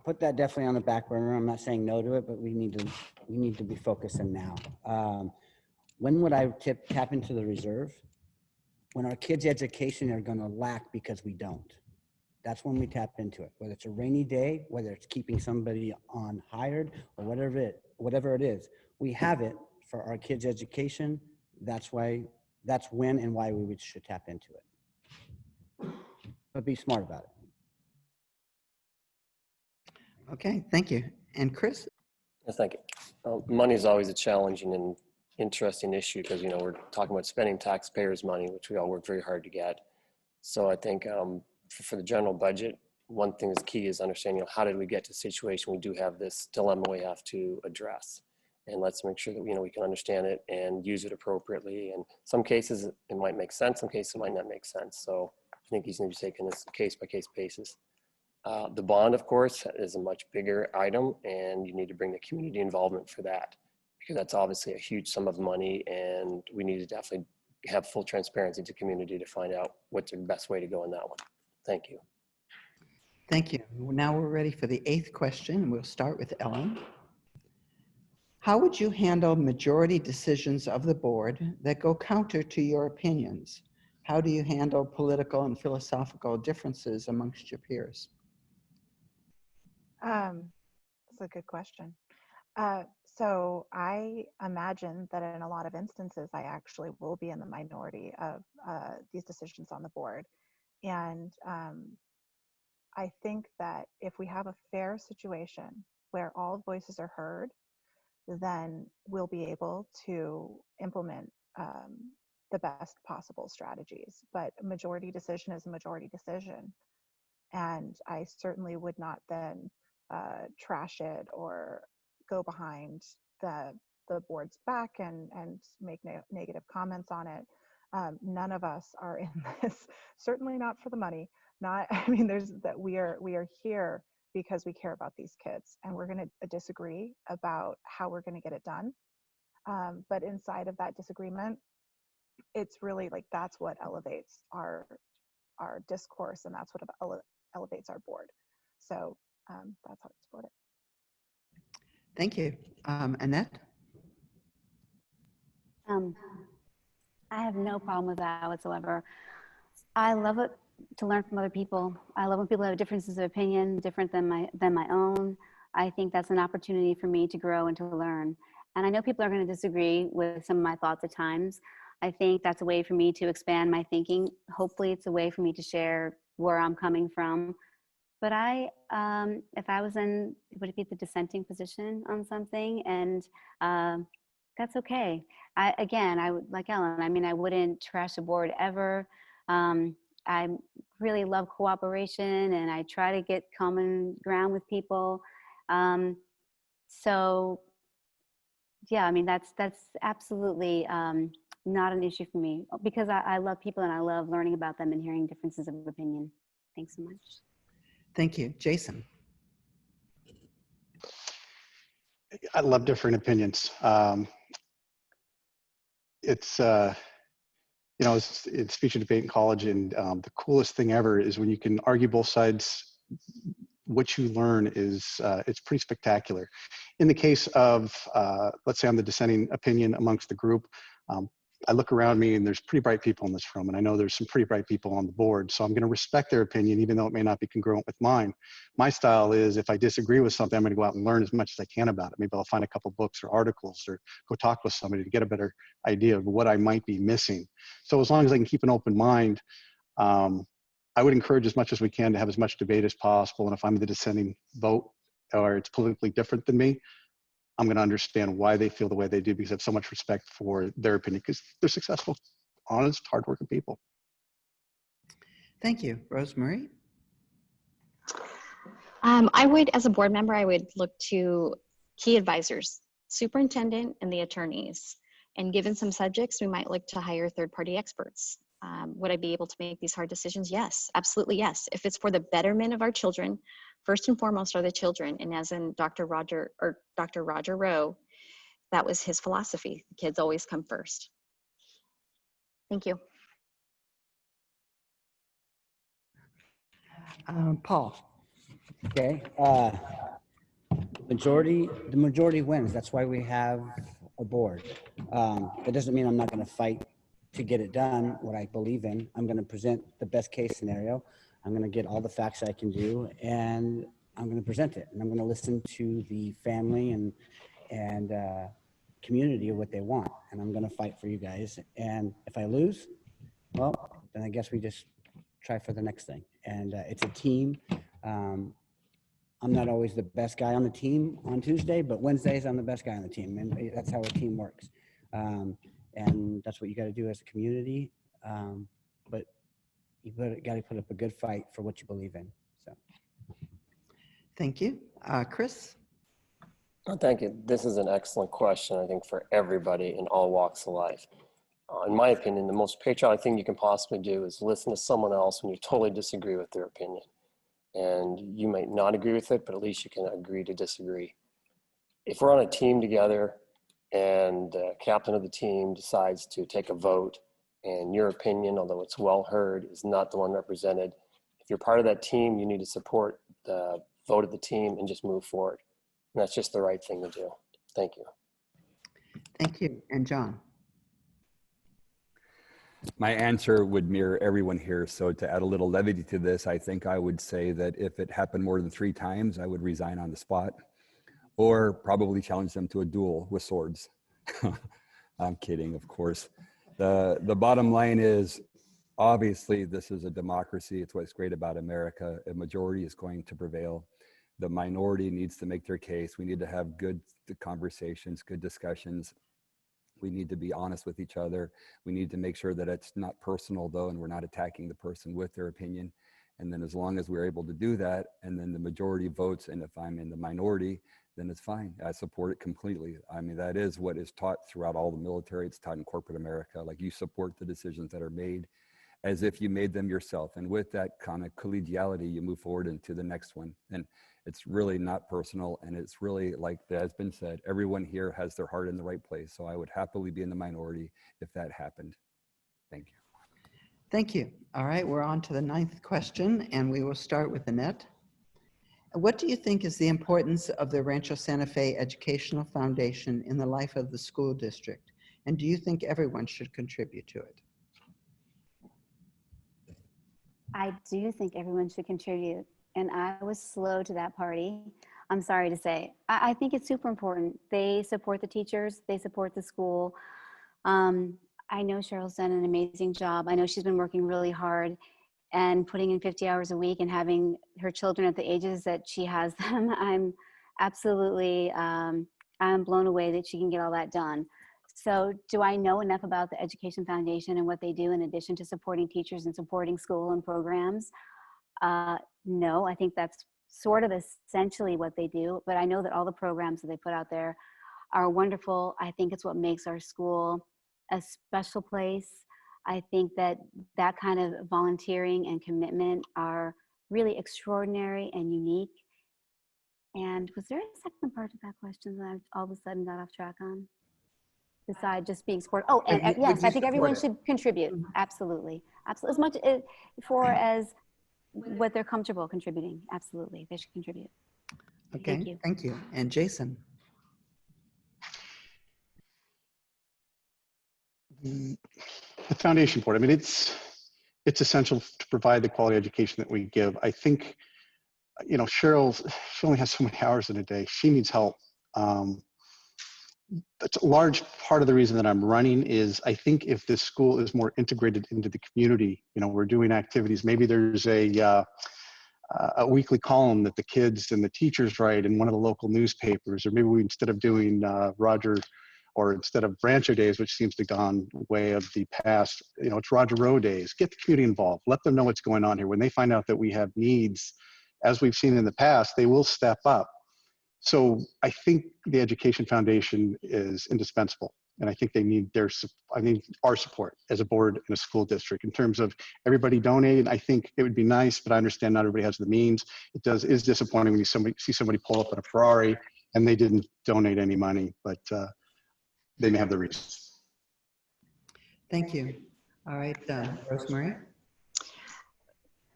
put that definitely on the back burner. I'm not saying no to it, but we need to be focusing now. When would I tap into the reserve? When our kids' education are going to lack because we don't. That's when we tap into it. Whether it's a rainy day, whether it's keeping somebody on hired, or whatever it is, we have it for our kids' education. That's when and why we should tap into it. But be smart about it. Okay, thank you. And Chris? Yes, thank you. Money is always a challenging and interesting issue because, you know, we're talking about spending taxpayers' money, which we all work very hard to get. So I think for the general budget, one thing that's key is understanding, you know, how did we get to the situation we do have this dilemma we have to address, and let's make sure that, you know, we can understand it and use it appropriately. And some cases it might make sense, some cases it might not make sense. So I think these need to be taken as case by case basis. The bond, of course, is a much bigger item, and you need to bring the community involvement for that, because that's obviously a huge sum of money, and we need to definitely have full transparency to community to find out what's the best way to go in that one. Thank you. Thank you. Now we're ready for the 8th question. We'll start with Ellen. How would you handle majority decisions of the board that go counter to your opinions? How do you handle political and philosophical differences amongst your peers? That's a good question. So I imagine that in a lot of instances, I actually will be in the minority of these decisions on the board. And I think that if we have a fair situation where all voices are heard, then we'll be able to implement the best possible strategies. But a majority decision is a majority decision. And I certainly would not then trash it or go behind the board's back and make negative comments on it. None of us are in this, certainly not for the money. Not, I mean, there's that we are here because we care about these kids, and we're going to disagree about how we're going to get it done. But inside of that disagreement, it's really like that's what elevates our discourse, and that's what elevates our board. So that's how I support it. Thank you. Annette? I have no problem with that whatsoever. I love it to learn from other people. I love when people have differences of opinion, different than my own. I think that's an opportunity for me to grow and to learn. And I know people are going to disagree with some of my thoughts at times. I think that's a way for me to expand my thinking. Hopefully it's a way for me to share where I'm coming from. But if I was in, would it be the dissenting position on something? And that's okay. I would, like Ellen, I mean, I wouldn't trash a board ever. I really love cooperation, and I try to get common ground with people. So yeah, I mean, that's absolutely not an issue for me, because I love people and I love learning about them and hearing differences of opinion. Thanks so much. Thank you. Jason? I love different opinions. It's you know, it's speech and debate in college, and the coolest thing ever is when you can argue both sides. What you learn is it's pretty spectacular. In the case of, let's say I'm the dissenting opinion amongst the group, I look around me and there's pretty bright people in this room, and I know there's some pretty bright people on the board, so I'm going to respect their opinion even though it may not be congruent with mine. My style is, if I disagree with something, I'm going to go out and learn as much as I can about it. Maybe I'll find a couple books or articles or go talk with somebody to get a better idea of what I might be missing. So as long as I can keep an open mind, I would encourage as much as we can to have as much debate as possible. And if I'm the dissenting vote or it's politically different than me, I'm going to understand why they feel the way they do, because I have so much respect for their opinion, because they're successful, honest, hardworking people. Thank you. Rosemary? I would, as a board member, I would look to key advisors, superintendent and the attorneys. And given some subjects, we might look to hire third-party experts. Would I be able to make these hard decisions? Yes, absolutely yes. If it's for the betterment of our children, first and foremost are the children. And as in Dr. Roger Rowe, that was his philosophy. The kids always come first. Thank you. Paul? Okay. The majority wins. That's why we have a board. That doesn't mean I'm not going to fight to get it done, what I believe in. I'm going to present the best case scenario. I'm going to get all the facts I can do, and I'm going to present it. And I'm going to listen to the family and community of what they want. And I'm going to fight for you guys. And if I lose, well, then I guess we just try for the next thing. And it's a team. I'm not always the best guy on the team on Tuesday, but Wednesdays I'm the best guy on the team. And that's how a team works. And that's what you got to do as a community. But you got to put up a good fight for what you believe in. So, thank you. Chris? Oh, thank you. This is an excellent question, I think, for everybody in all walks of life. In my opinion, the most patriotic thing you can possibly do is listen to someone else when you totally disagree with their opinion. And you might not agree with it, but at least you can agree to disagree. If we're on a team together and the captain of the team decides to take a vote and your opinion, although it's well heard, is not the one represented, if you're part of that team, you need to support the vote of the team and just move forward. And that's just the right thing to do. Thank you. Thank you. And John? My answer would mirror everyone here. So to add a little levity to this, I think I would say that if it happened more than 3 times, I would resign on the spot. or probably challenge them to a duel with swords. I'm kidding, of course. The bottom line is, obviously, this is a democracy. It's what's great about America. A majority is going to prevail. The minority needs to make their case. We need to have good conversations, good discussions. We need to be honest with each other. We need to make sure that it's not personal, though, and we're not attacking the person with their opinion. And then as long as we're able to do that, and then the majority votes, and if I'm in the minority, then it's fine. I support it completely. I mean, that is what is taught throughout all the military. It's taught in corporate America. Like, you support the decisions that are made as if you made them yourself. And with that kind of collegiality, you move forward into the next one. And it's really not personal. And it's really, like has been said, everyone here has their heart in the right place. So I would happily be in the minority if that happened. Thank you. Thank you. All right, we're on to the 9th question, and we will start with Annette. What do you think is the importance of the Rancho Santa Fe Educational Foundation in the life of the school district? And do you think everyone should contribute to it? I do think everyone should contribute, and I was slow to that party. I'm sorry to say. I think it's super important. They support the teachers, they support the school. I know Cheryl's done an amazing job. I know she's been working really hard and putting in 50 hours a week and having her children at the ages that she has them. I'm absolutely, I'm blown away that she can get all that done. So do I know enough about the Education Foundation and what they do in addition to supporting teachers and supporting school and programs? No, I think that's sort of essentially what they do, but I know that all the programs that they put out there are wonderful. I think it's what makes our school a special place. I think that that kind of volunteering and commitment are really extraordinary and unique. And was there a second part of that question that I all of a sudden got off track on? Besides just being support. Oh, and yes, I think everyone should contribute. Absolutely. Absolutely. As much for as what they're comfortable contributing. Absolutely. They should contribute. Okay, Thank you. thank you. And Jason? The foundation board, I mean, it's essential to provide the quality education that we give. I think, you know, she only has so many hours in a day. She needs help. That's a large part of the reason that I'm running is I think if this school is more integrated into the community, you know, we're doing activities, maybe there's a weekly column that the kids and the teachers write in one of the local newspapers, or maybe we, instead of doing instead of Rancho Days, which seems to have gone way of the past, you know, it's Roger Rowe Days. Get the community involved. Let them know what's going on here. When they find out that we have needs, as we've seen in the past, they will step up. So I think the Education Foundation is indispensable, and I think they need our support as a board and a school district in terms of everybody donating. I think it would be nice, but I understand not everybody has the means. It is disappointing when you see somebody pull up in a Ferrari and they didn't donate any money, but they may have the reasons. Thank you. All right, Rosemary?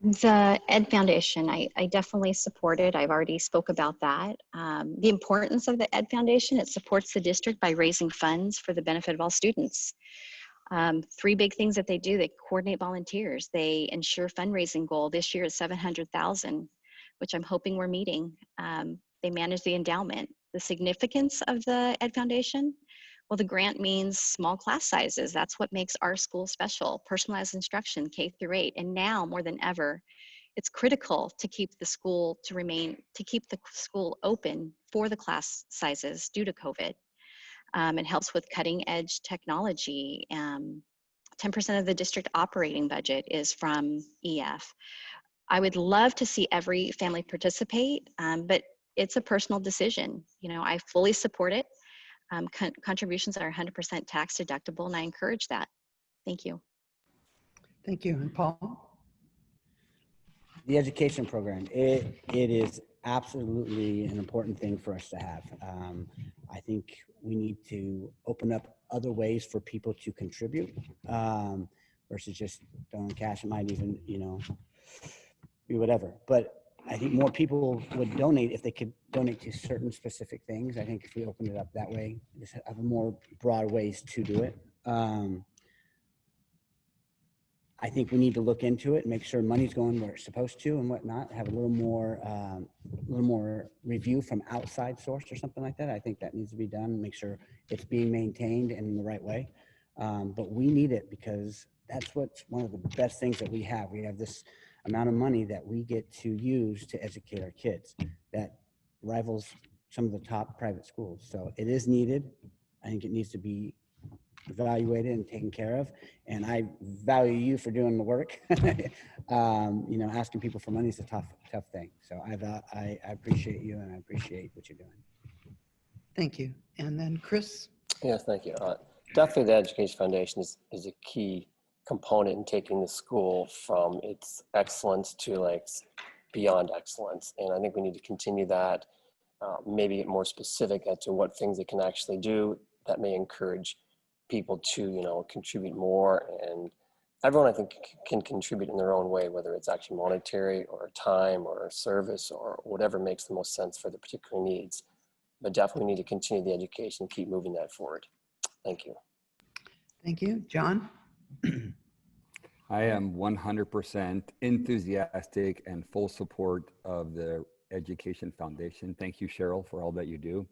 The Ed Foundation, I definitely support it. I've already spoke about that. The importance of the Ed Foundation, it supports the district by raising funds for the benefit of all students. 3 big things that they do: they coordinate volunteers, they ensure fundraising goal. This year is $700,000, which I'm hoping we're meeting. They manage the endowment. The significance of the Ed Foundation, well, the grant means small class sizes. That's what makes our school special. Personalized instruction, K through 8. And now more than ever, it's critical to keep the school open for the class sizes due to COVID. It helps with cutting edge technology. 10% of the district operating budget is from EF. I would love to see every family participate, but it's a personal decision. You know, I fully support it. Contributions are 100% tax deductible, and I encourage that. Thank you. Thank you. And Paul? The education program, it is absolutely an important thing for us to have. I think we need to open up other ways for people to contribute versus just throwing cash. It might even, you know, be whatever. But I think more people would donate if they could donate to certain specific things. I think if we open it up that way, just have more broad ways to do it. I think we need to look into it and make sure money's going where it's supposed to and whatnot. Have a little more review from outside source or something like that. I think that needs to be done. Make sure it's being maintained in the right way. But we need it because that's what's one of the best things that we have. We have this amount of money that we get to use to educate our kids that rivals some of the top private schools. So it is needed. I think it needs to be evaluated and taken care of. And I value you for doing the work. You know, asking people for money is a tough thing. So I appreciate you and I appreciate what you're doing. Thank you. And then Chris? Yes, thank you. Definitely the Education Foundation is a key component in taking the school from its excellence to like beyond excellence. And I think we need to continue that, maybe get more specific as to what things it can actually do that may encourage people to, you know, contribute more. And everyone I think can contribute in their own way, whether it's actually monetary or time or service or whatever makes the most sense for the particular needs. But definitely need to continue the education, keep moving that forward. Thank you. Thank you. John? I am 100% enthusiastic and full support of the Education Foundation. Thank you, Cheryl, for all that you do.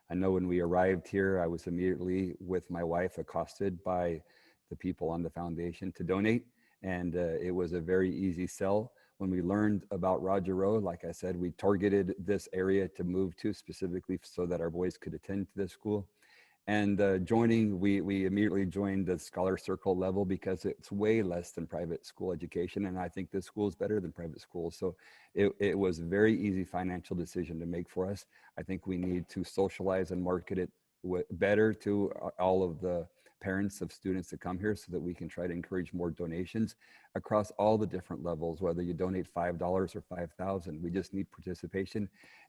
I know when we arrived here, I was immediately with my wife accosted by the people on the foundation to donate. And it was a very easy sell. When we learned about Roger Rowe, like I said, we targeted this area to move to specifically so that our boys could attend to this school. And we immediately joined the Scholar Circle level because it's way less than private school education. And I think this school is better than private schools. So it was a very easy financial decision to make for us. I think we need to socialize and market it better to all of the parents of students that come here so that we can try to encourage more donations across all the different levels, whether you donate $5 or $5,000. We just need participation.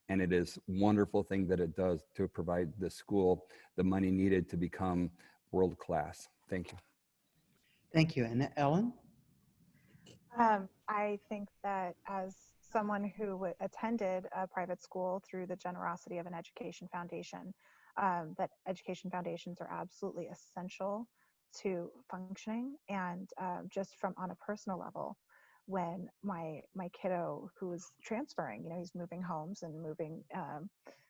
And it is a wonderful thing that it does to provide the school the money needed to become world-class. Thank you. Thank you. And Ellen? I think that as someone who attended a private school through the generosity of an education foundation, that education foundations are absolutely essential to functioning. And just from on a personal level, when my kiddo who was transferring, you know, he's moving homes and moving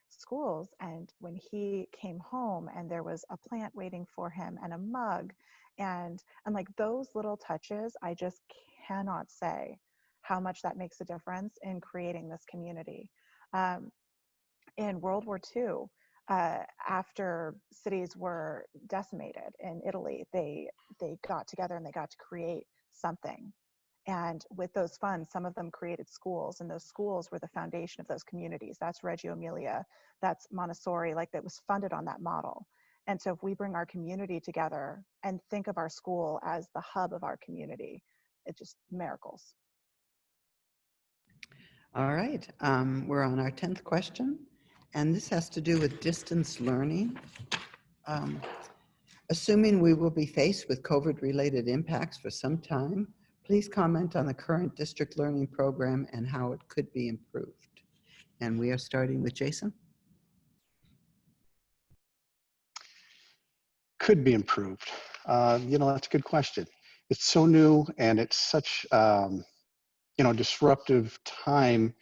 schools, and when he came home and there was a plant waiting for him and a mug and like those little touches, I just cannot say how much that makes a difference in creating this community. In World War II, after cities were decimated in Italy, they got together and they got to create something. And with those funds, some of them created schools, and those schools were the foundation of those communities. That's Reggio Emilia, that's Montessori, like that was funded on that model. And so if we bring our community together and think of our school as the hub of our community, it's just miracles. All right. We're on our 10th question, and this has to do with distance learning. Assuming we will be faced with COVID-related impacts for some time, please comment on the current district learning program and how it could be improved. And we are starting with Jason. Could be improved. You know, that's a good question. It's so new and it's such, you know, disruptive time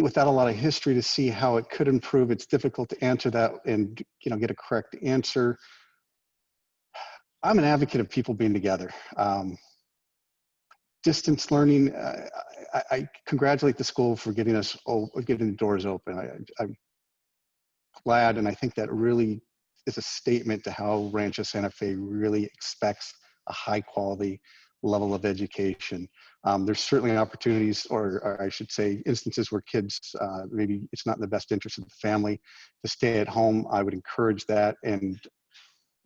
without a lot of history to see how it could improve. It's difficult to answer that and, you know, get a correct answer. I'm an advocate of people being together. Distance learning, I congratulate the school for getting the doors open. I'm glad, and I think that really is a statement to how Rancho Santa Fe really expects a high quality level of education. There's certainly opportunities, or I should say instances where kids, maybe it's not in the best interest of the family to stay at home. I would encourage that and,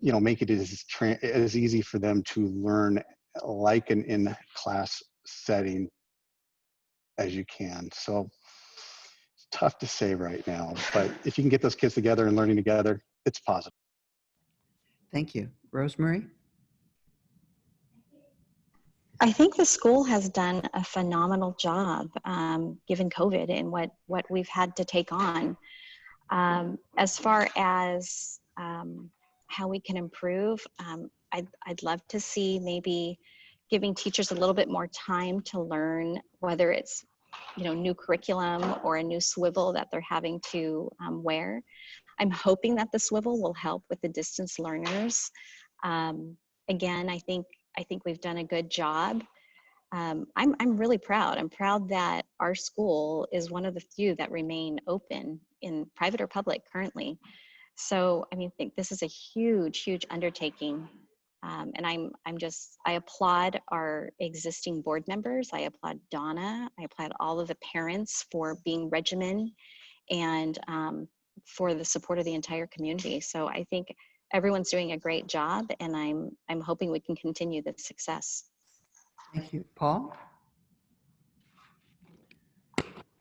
you know, make it as easy for them to learn like an in-class setting as you can. So it's tough to say right now, but if you can get those kids together and learning together, it's positive. Thank you. Rosemary? I think the school has done a phenomenal job given COVID and what we've had to take on. As far as how we can improve, I'd love to see maybe giving teachers a little bit more time to learn, whether it's, you know, new curriculum or a new swivel that they're having to wear. I'm hoping that the swivel will help with the distance learners. Again, I think we've done a good job. I'm really proud. I'm proud that our school is one of the few that remain open in private or public currently. So, I mean, I think this is a huge, huge undertaking. And I applaud our existing board members. I applaud Donna. I applaud all of the parents for being regimen and for the support of the entire community. So I think everyone's doing a great job, and I'm hoping we can continue the success. Thank you. Paul?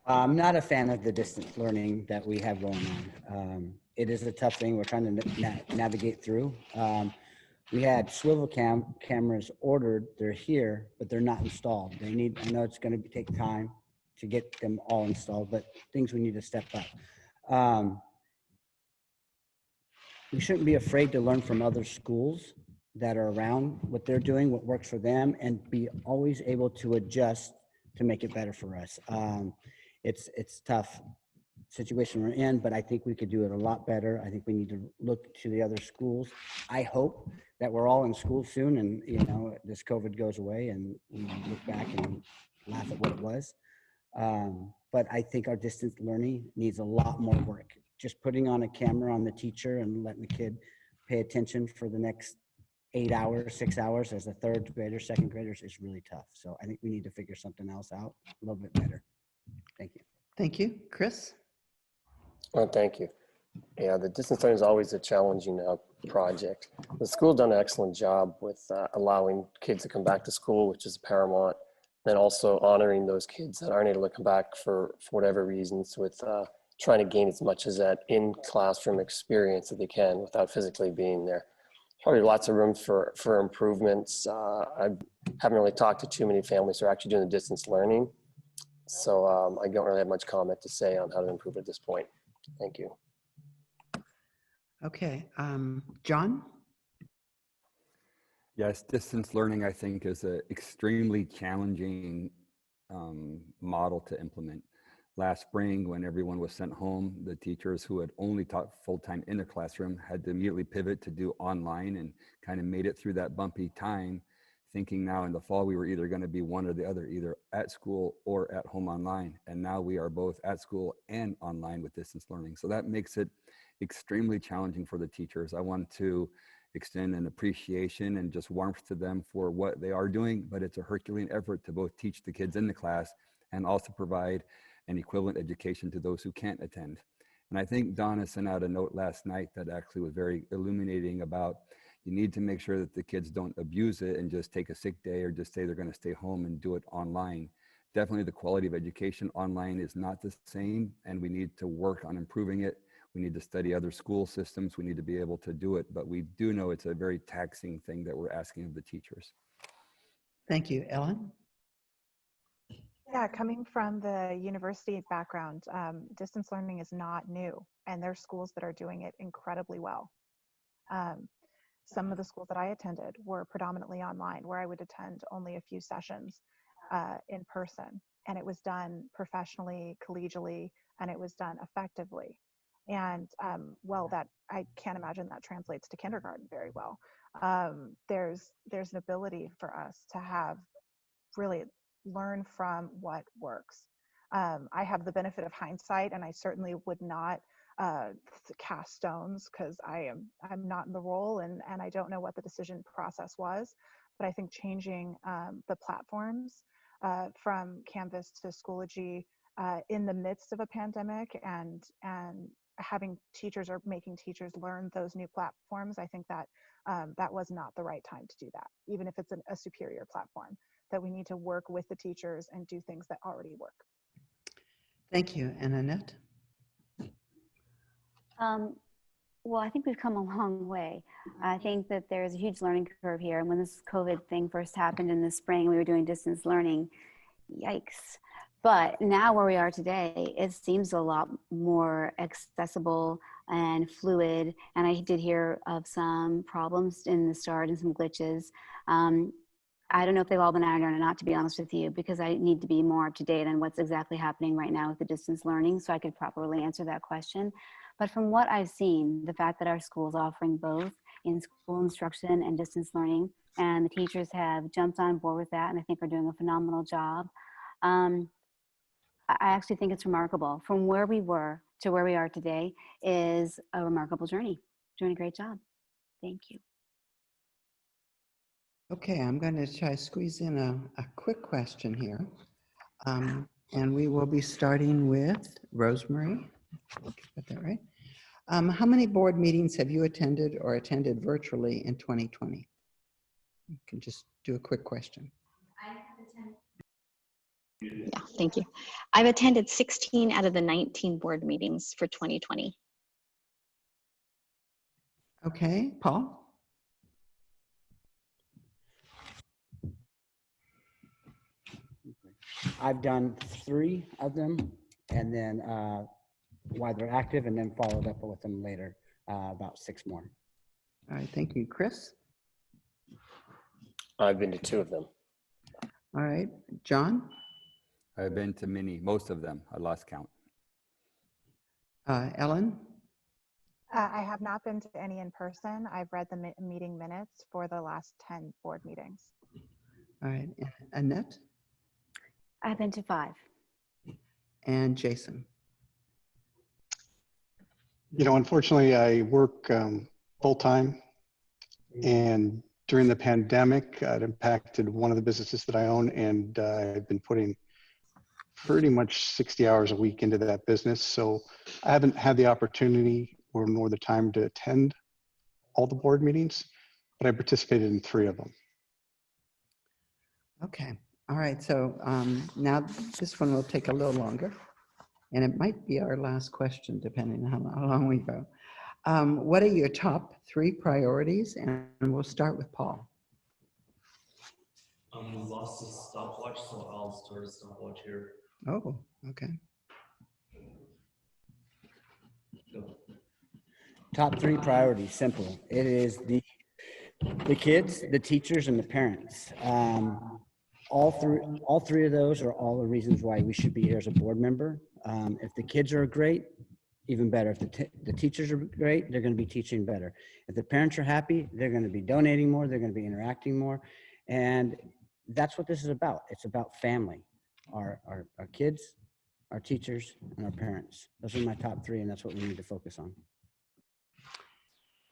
I'm not a fan of the distance learning that we have going on. It is a tough thing we're trying to navigate through. We had swivel cameras ordered. They're here, but they're not installed. I know it's going to take time to get them all installed, but things we need to step up. We shouldn't be afraid to learn from other schools that are around, what they're doing, what works for them, and be always able to adjust to make it better for us. It's a tough situation we're in, but I think we could do it a lot better. I think we need to look to the other schools. I hope that we're all in school soon and, you know, this COVID goes away and we look back and laugh at what it was. But I think our distance learning needs a lot more work. Just putting on a camera on the teacher and letting the kid pay attention for the next 8 hours, 6 hours as a third grader, second graders is really tough. So I think we need to figure something else out a little bit better. Thank you. Thank you. Chris? Well, thank you. Yeah, the distance learning is always a challenging project. The school's done an excellent job with allowing kids to come back to school, which is paramount, and also honoring those kids that aren't able to come back for whatever reasons, with trying to gain as much as that in-classroom experience that they can without physically being there. Probably lots of room for improvements. I haven't really talked to too many families who are actually doing the distance learning, so I don't really have much comment to say on how to improve at this point. Thank you. Okay. John? Yes, distance learning, I think, is an extremely challenging model to implement. Last spring, when everyone was sent home, the teachers who had only taught full-time in a classroom had to immediately pivot to do online and kind of made it through that bumpy time, thinking now in the fall we were either going to be one or the other, either at school or at home online. And now we are both at school and online with distance learning. So that makes it extremely challenging for the teachers. I want to extend an appreciation and just warmth to them for what they are doing, but it's a Herculean effort to both teach the kids in the class and also provide an equivalent education to those who can't attend. And I think Donna sent out a note last night that actually was very illuminating about you need to make sure that the kids don't abuse it and just take a sick day or just say they're going to stay home and do it online. Definitely the quality of education online is not the same, and we need to work on improving it. We need to study other school systems. We need to be able to do it, but we do know it's a very taxing thing that we're asking of the teachers. Thank you. Ellen? Yeah, coming from the university background, distance learning is not new, and there's schools that are doing it incredibly well. Some of the schools that I attended were predominantly online, where I would attend only a few sessions in person, and it was done professionally, collegially, and it was done effectively. And well, that I can't imagine that translates to kindergarten very well. There's an ability for us to have really learn from what works. I have the benefit of hindsight, and I certainly would not cast stones because I'm not in the role and I don't know what the decision process was. But I think changing the platforms from Canvas to Schoology in the midst of a pandemic and having teachers or making teachers learn those new platforms, I think that that was not the right time to do that, even if it's a superior platform, that we need to work with the teachers and do things that already work. Thank you. And Annette? Well, I think we've come a long way. I think that there's a huge learning curve here. And when this COVID thing first happened in the spring, we were doing distance learning. Yikes. But now where we are today, it seems a lot more accessible and fluid. And I did hear of some problems in the start and some glitches. I don't know if they've all been ironed out or not, to be honest with you, because I need to be more up to date on what's exactly happening right now with the distance learning so I could properly answer that question. But from what I've seen, the fact that our school is offering both in-school instruction and distance learning, and the teachers have jumped on board with that and I think are doing a phenomenal job. I actually think it's remarkable. From where we were to where we are today is a remarkable journey. Doing a great job. Thank you. Okay, I'm going to try to squeeze in a quick question here. And we will be starting with Rosemary. Got that right? How many board meetings have you attended or attended virtually in 2020? You can just do a quick question. Yeah, thank you. I've attended 16 out of the 19 board meetings for 2020. Okay, Paul? I've done 3 of them, and then while they're active, and then followed up with them later, about 6 more. All right, thank you. Chris? I've been to 2 of them. All right, John? I've been to many, most of them. I lost count. Ellen? I have not been to any in person. I've read the meeting minutes for the last 10 board meetings. All right, Annette? I've been to 5. And Jason? You know, unfortunately, I work full-time, and during the pandemic, it impacted one of the businesses that I own, and I've been putting pretty much 60 hours a week into that business. So I haven't had the opportunity or nor the time to attend all the board meetings, but I participated in 3 of them. Okay, all right, so now this one will take a little longer, and it might be our last question, depending on how long we go. What are your top 3 priorities? And we'll start with Paul. We lost a stopwatch, so I'll start a stopwatch here. Oh, okay. Go. Top 3 priorities, simple. It is the kids, the teachers, and the parents. All three of those are all the reasons why we should be here as a board member. If the kids are great, even better. If the teachers are great, they're going to be teaching better. If the parents are happy, they're going to be donating more, they're going to be interacting more. And that's what this is about. It's about family. Our kids, our teachers, and our parents. Those are my top 3, and that's what we need to focus on.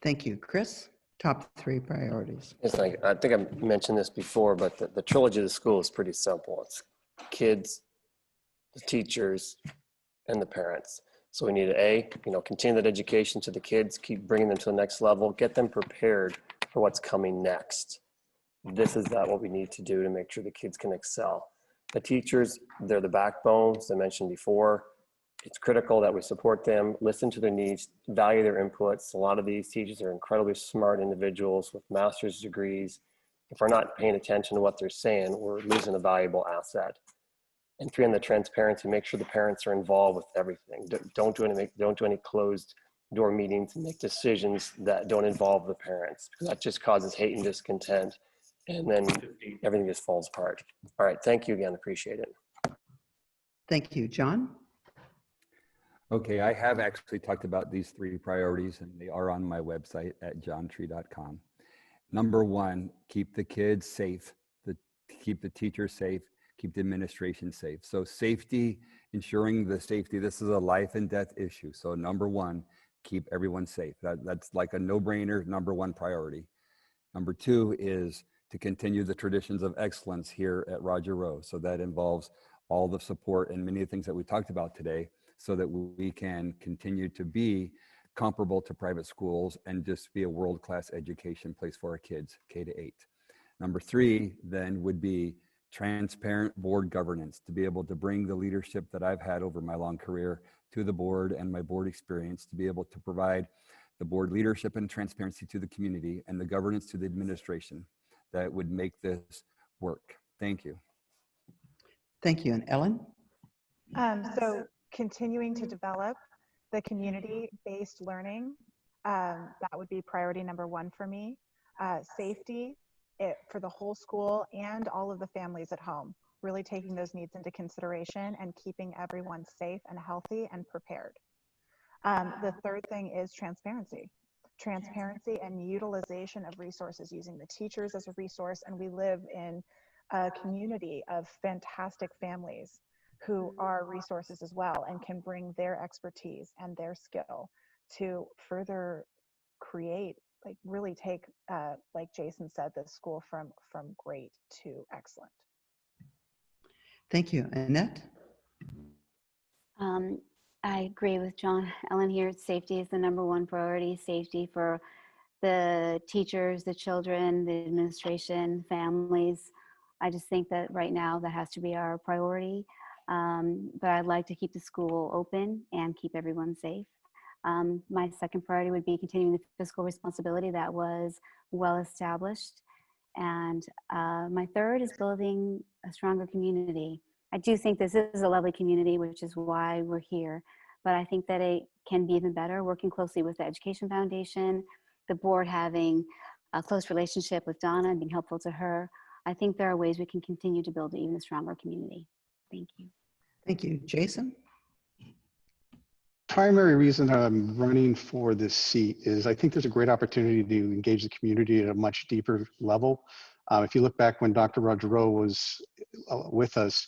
Thank you. Chris, top 3 priorities. It's like, I think I mentioned this before, but the trilogy of the school is pretty simple. It's kids, the teachers, and the parents. So we need to, continue that education to the kids, keep bringing them to the next level, get them prepared for what's coming next. This is what we need to do to make sure the kids can excel. The teachers, they're the backbone, as I mentioned before. It's critical that we support them, listen to their needs, value their inputs. A lot of these teachers are incredibly smart individuals with master's degrees. If we're not paying attention to what they're saying, we're losing a valuable asset. And 3, on the transparency, make sure the parents are involved with everything. Don't do any closed door meetings and make decisions that don't involve the parents, because that just causes hate and discontent. And then everything just falls apart. All right, thank you again, appreciate it. Thank you. John? Okay, I have actually talked about these 3 priorities, and they are on my website at johntree.com. Number 1, keep the kids safe, keep the teachers safe, keep the administration safe. So safety, ensuring the safety, this is a life and death issue. So number 1, keep everyone safe. That's like a no-brainer, number 1 priority. Number 2 is to continue the traditions of excellence here at Roger Rowe. So that involves all the support and many of the things that we talked about today, so that we can continue to be comparable to private schools and just be a world-class education place for our kids, K-8. Number 3 then would be transparent board governance, to be able to bring the leadership that I've had over my long career to the board and my board experience, to be able to provide the board leadership and transparency to the community and the governance to the administration that would make this work. Thank you. Thank you. And Ellen? So continuing to develop the community-based learning, that would be priority number 1 for me. Safety, for the whole school and all of the families at home, really taking those needs into consideration and keeping everyone safe and healthy and prepared. The third thing is transparency. Transparency and utilization of resources, using the teachers as a resource. And we live in a community of fantastic families who are resources as well and can bring their expertise and their skill to further create, like really take, like Jason said, the school from great to excellent. Thank you. Annette? I agree with John Ellen here. Safety is the #1 priority. Safety for the teachers, the children, the administration, families. I just think that right now that has to be our priority. But I'd like to keep the school open and keep everyone safe. My second priority would be continuing the fiscal responsibility that was well established. And my third is building a stronger community. I do think this is a lovely community, which is why we're here. But I think that it can be even better, working closely with the Education Foundation, the board having a close relationship with Donna and being helpful to her. I think there are ways we can continue to build an even stronger community. Thank you. Thank you. Jason? Primary reason I'm running for this seat is I think there's a great opportunity to engage the community at a much deeper level. If you look back when Dr. Roger Rowe was with us,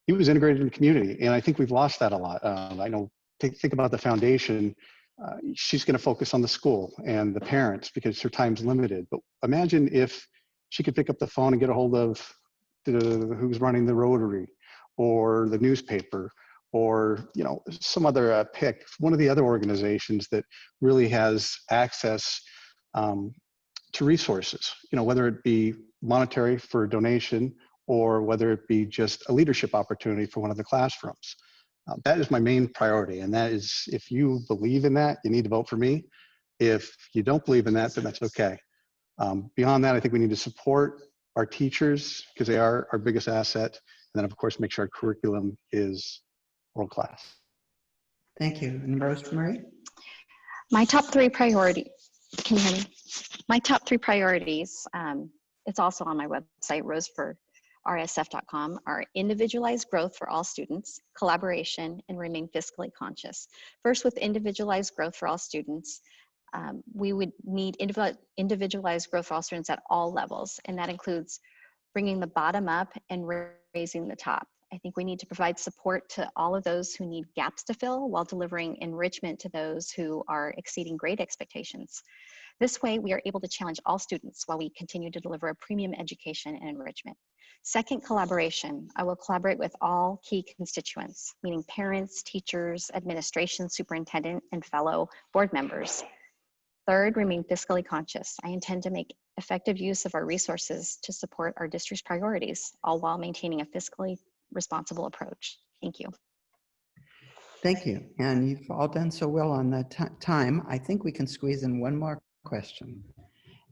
he was integrated in the community, and I think we've lost that a lot. I know, think about the foundation. She's going to focus on the school and the parents because her time's limited. But imagine if she could pick up the phone and get a hold of who's running the Rotary or the newspaper, or some other pick one of the other organizations that really has access to resources. Whether it be monetary for a donation or whether it be just a leadership opportunity for one of the classrooms. That is my main priority, and that is, if you believe in that, you need to vote for me. If you don't believe in that, then that's okay. Beyond that, I think we need to support our teachers because they are our biggest asset, and then of course make sure our curriculum is world class. Thank you. And Rosemary? My top 3 priorities, can you hear me? My top 3 priorities, it's also on my website, roseforrsf.com, are individualized growth for all students, collaboration, and remain fiscally conscious. First, with individualized growth for all students, we would need individualized growth for all students at all levels, and that includes bringing the bottom up and raising the top. I think we need to provide support to all of those who need gaps to fill while delivering enrichment to those who are exceeding grade expectations. This way, we are able to challenge all students while we continue to deliver a premium education and enrichment. Second, collaboration. I will collaborate with all key constituents, meaning parents, teachers, administration, superintendent, and fellow board members. Third, remain fiscally conscious. I intend to make effective use of our resources to support our district's priorities, all while maintaining a fiscally responsible approach. Thank you. Thank you. And you've all done so well on the time. I think we can squeeze in one more question.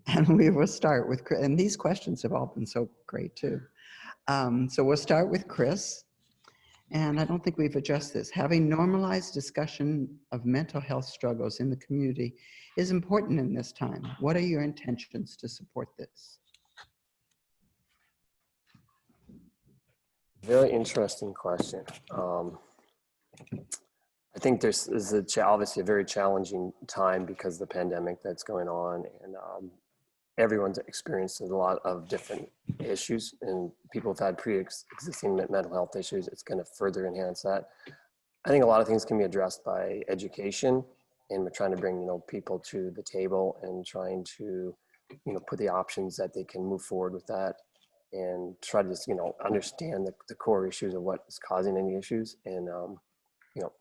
And we will start with Chris. And these questions have all been so great too. So we'll start with Chris. And I don't think we've addressed this. Having normalized discussion of mental health struggles in the community is important in this time. What are your intentions to support this? Very interesting question. I think this is obviously a very challenging time because of the pandemic that's going on, and everyone's experienced a lot of different issues, and people have had pre-existing mental health issues. It's going to further enhance that. I think a lot of things can be addressed by education, and we're trying to bring people to the table and trying to put the options that they can move forward with that, and try to just understand the core issues of what is causing any issues, and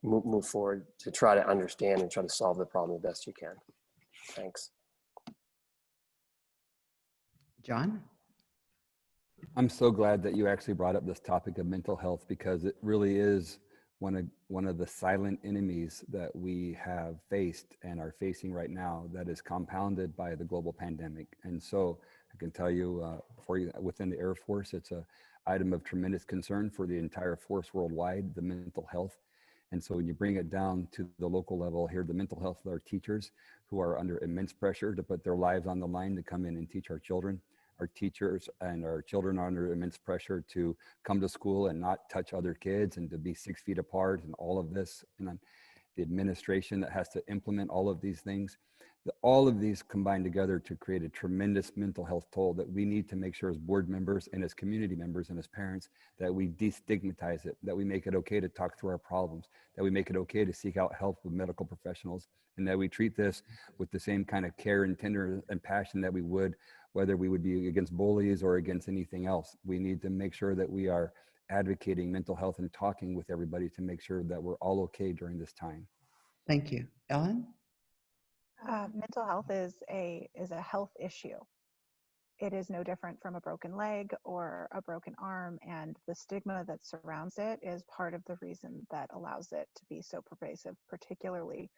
move forward to try to understand and try to solve the problem the best you can. Thanks. John? I'm so glad that you actually brought up this topic of mental health, because it really is one of the silent enemies that we have faced and are facing right now, that is compounded by the global pandemic. And so I can tell you, within the Air Force, it's an item of tremendous concern for the entire force worldwide, the mental health. And so when you bring it down to the local level here, the mental health of our teachers who are under immense pressure to put their lives on the line to come in and teach our children. Our teachers and our children are under immense pressure to come to school and not touch other kids and to be 6 feet apart and all of this. And then the administration that has to implement all of these things. All of these combine together to create a tremendous mental health toll that we need to make sure as board members and as community members and as parents that we destigmatize it, that we make it okay to talk through our problems, that we make it okay to seek out help with medical professionals, and that we treat this with the same kind of care and tender and passion that we would, whether we would be against bullies or against anything else. We need to make sure that we are advocating mental health and talking with everybody to make sure that we're all okay during this time. Thank you. Ellen? Mental health is a health issue. It is no different from a broken leg or a broken arm, and the stigma that surrounds it is part of the reason that allows it to be so pervasive, particularly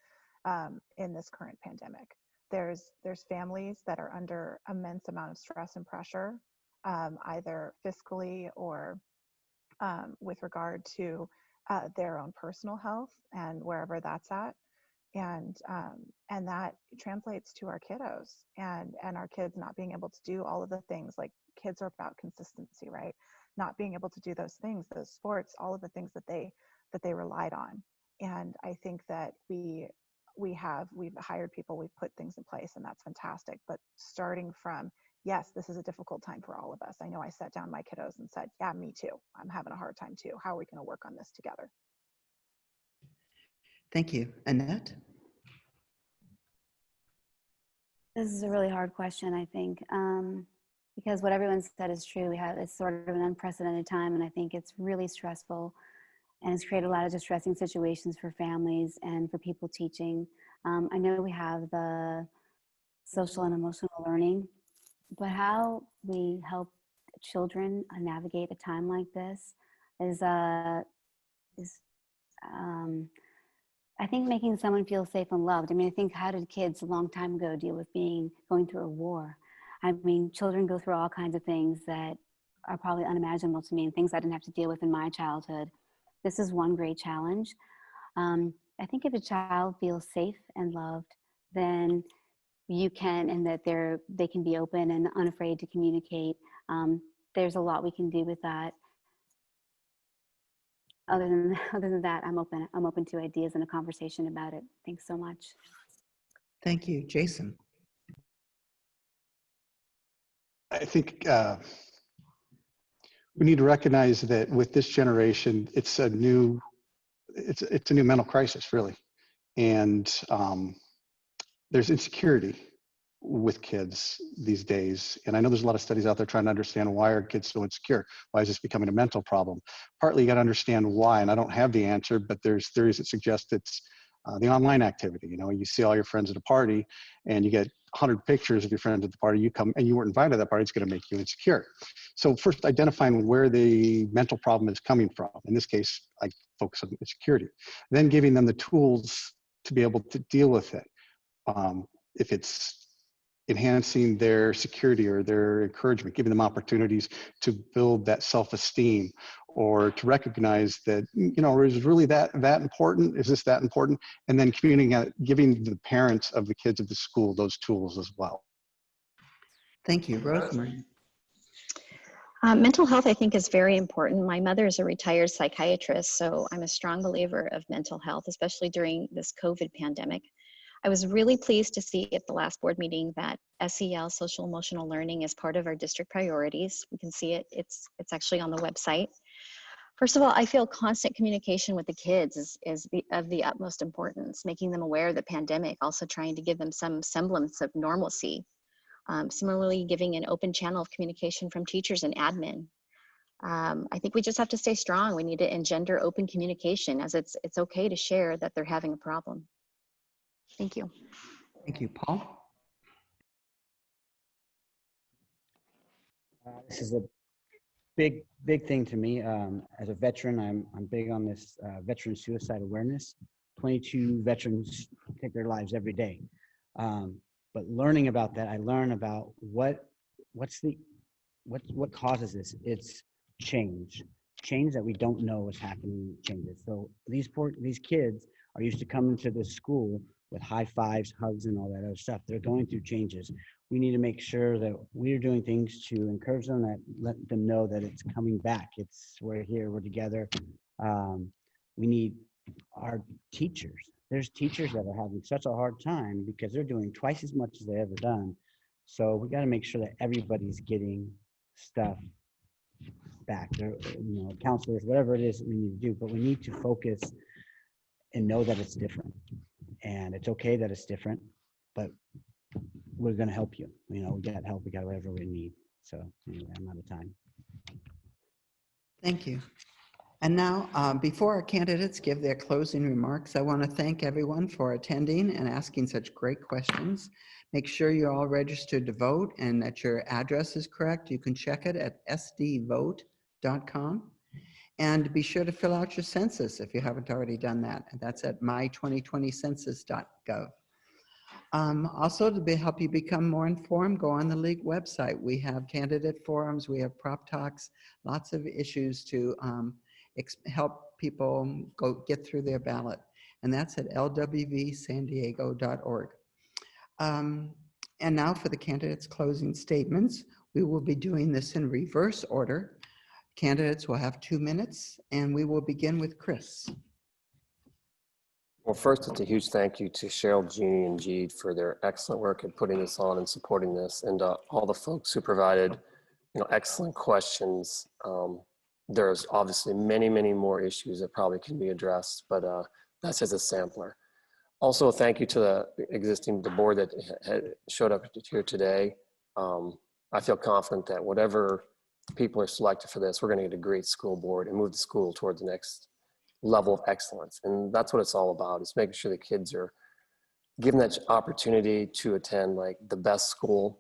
in this current pandemic. There's families that are under immense amount of stress and pressure, either fiscally or with regard to their own personal health and wherever that's at. And that translates to our kiddos and our kids not being able to do all of the things. Like, kids are about consistency, right? Not being able to do those things, those sports, all of the things that they relied on. And I think that we've hired people, we've put things in place, and that's fantastic. But starting from, yes, this is a difficult time for all of us. I know I sat down my kiddos and said, yeah, me too. I'm having a hard time too. How are we going to work on this together? Thank you. Annette? This is a really hard question, I think, because what everyone said is true. It's sort of an unprecedented time, and I think it's really stressful, and it's created a lot of distressing situations for families and for people teaching. I know we have the social and emotional learning, but how we help children navigate a time like this is I think making someone feel safe and loved. I mean, I think, how did kids a long time ago deal with going through a war? I mean, children go through all kinds of things that are probably unimaginable to me, and things I didn't have to deal with in my childhood. This is one great challenge. I think if a child feels safe and loved, then you can, and that they can be open and unafraid to communicate. There's a lot we can do with that. Other than that, I'm open to ideas and a conversation about it. Thanks so much. Thank you. Jason? I think we need to recognize that with this generation, it's a new mental crisis, really. And there's insecurity with kids these days. And I know there's a lot of studies out there trying to understand, why are kids so insecure? Why is this becoming a mental problem? Partly you got to understand why, and I don't have the answer, but there's theories that suggest it's the online activity. You know, you see all your friends at a party and you get 100 pictures of your friends at the party, you come and you weren't invited to that party, it's going to make you insecure. So first, identifying where the mental problem is coming from. In this case, I focus on insecurity. Then giving them the tools to be able to deal with it. If it's enhancing their security or their encouragement, giving them opportunities to build that self-esteem, or to recognize that, you know, is really that important? Is this that important? And then giving the parents of the kids of the school those tools as well. Thank you. Rosemary? Mental health, I think, is very important. My mother is a retired psychiatrist, so I'm a strong believer of mental health, especially during this COVID pandemic. I was really pleased to see at the last board meeting that SEL, social emotional learning, is part of our district priorities. We can see it, it's actually on the website. First of all, I feel constant communication with the kids is of the utmost importance, making them aware of the pandemic, also trying to give them some semblance of normalcy. Similarly, giving an open channel of communication from teachers and admin. I think we just have to stay strong. We need to engender open communication, as it's okay to share that they're having a problem. Thank you. Thank you. Paul? This is a big thing to me. As a veteran, I'm big on this veteran suicide awareness. 22 veterans take their lives every day. But learning about that, I learn about what causes this. It's change. change that we don't know is happening changes. So these kids are used to coming to this school with high fives, hugs, and all that other stuff. They're going through changes. We need to make sure that we're doing things to encourage them, that let them know that it's coming back. We're here, we're together. We need our teachers. There's teachers that are having such a hard time because they're doing twice as much as they ever done. So we got to make sure that everybody's getting stuff back. There, counselors, whatever it is that we need to do, but we need to focus and know that it's different. And it's okay that it's different, but we're going to help you. We got help, we got whatever we need. So anyway, I'm out of time. Thank you. And now, before our candidates give their closing remarks, I want to thank everyone for attending and asking such great questions. Make sure you're all registered to vote and that your address is correct. You can check it at sdvote.com. And be sure to fill out your census if you haven't already done that. And that's at my2020census.gov. Also, to help you become more informed, go on the League website. We have candidate forums, we have prop talks, lots of issues to help people get through their ballot. And that's at lwvsandiego.org. And now for the candidates' closing statements. We will be doing this in reverse order. Candidates will have 2 minutes, and we will begin with Chris. Well, first, it's a huge thank you to Cheryl, Jeannie, and Jeed for their excellent work in putting this on and supporting this, and all the folks who provided, excellent questions. There's obviously many, many more issues that probably can be addressed, but that's just a sampler. Also, thank you to the board that showed up here today. I feel confident that whatever people are selected for this, we're going to get a great school board and move the school towards the next level of excellence. And that's what it's all about, is making sure the kids are given that opportunity to attend like the best school.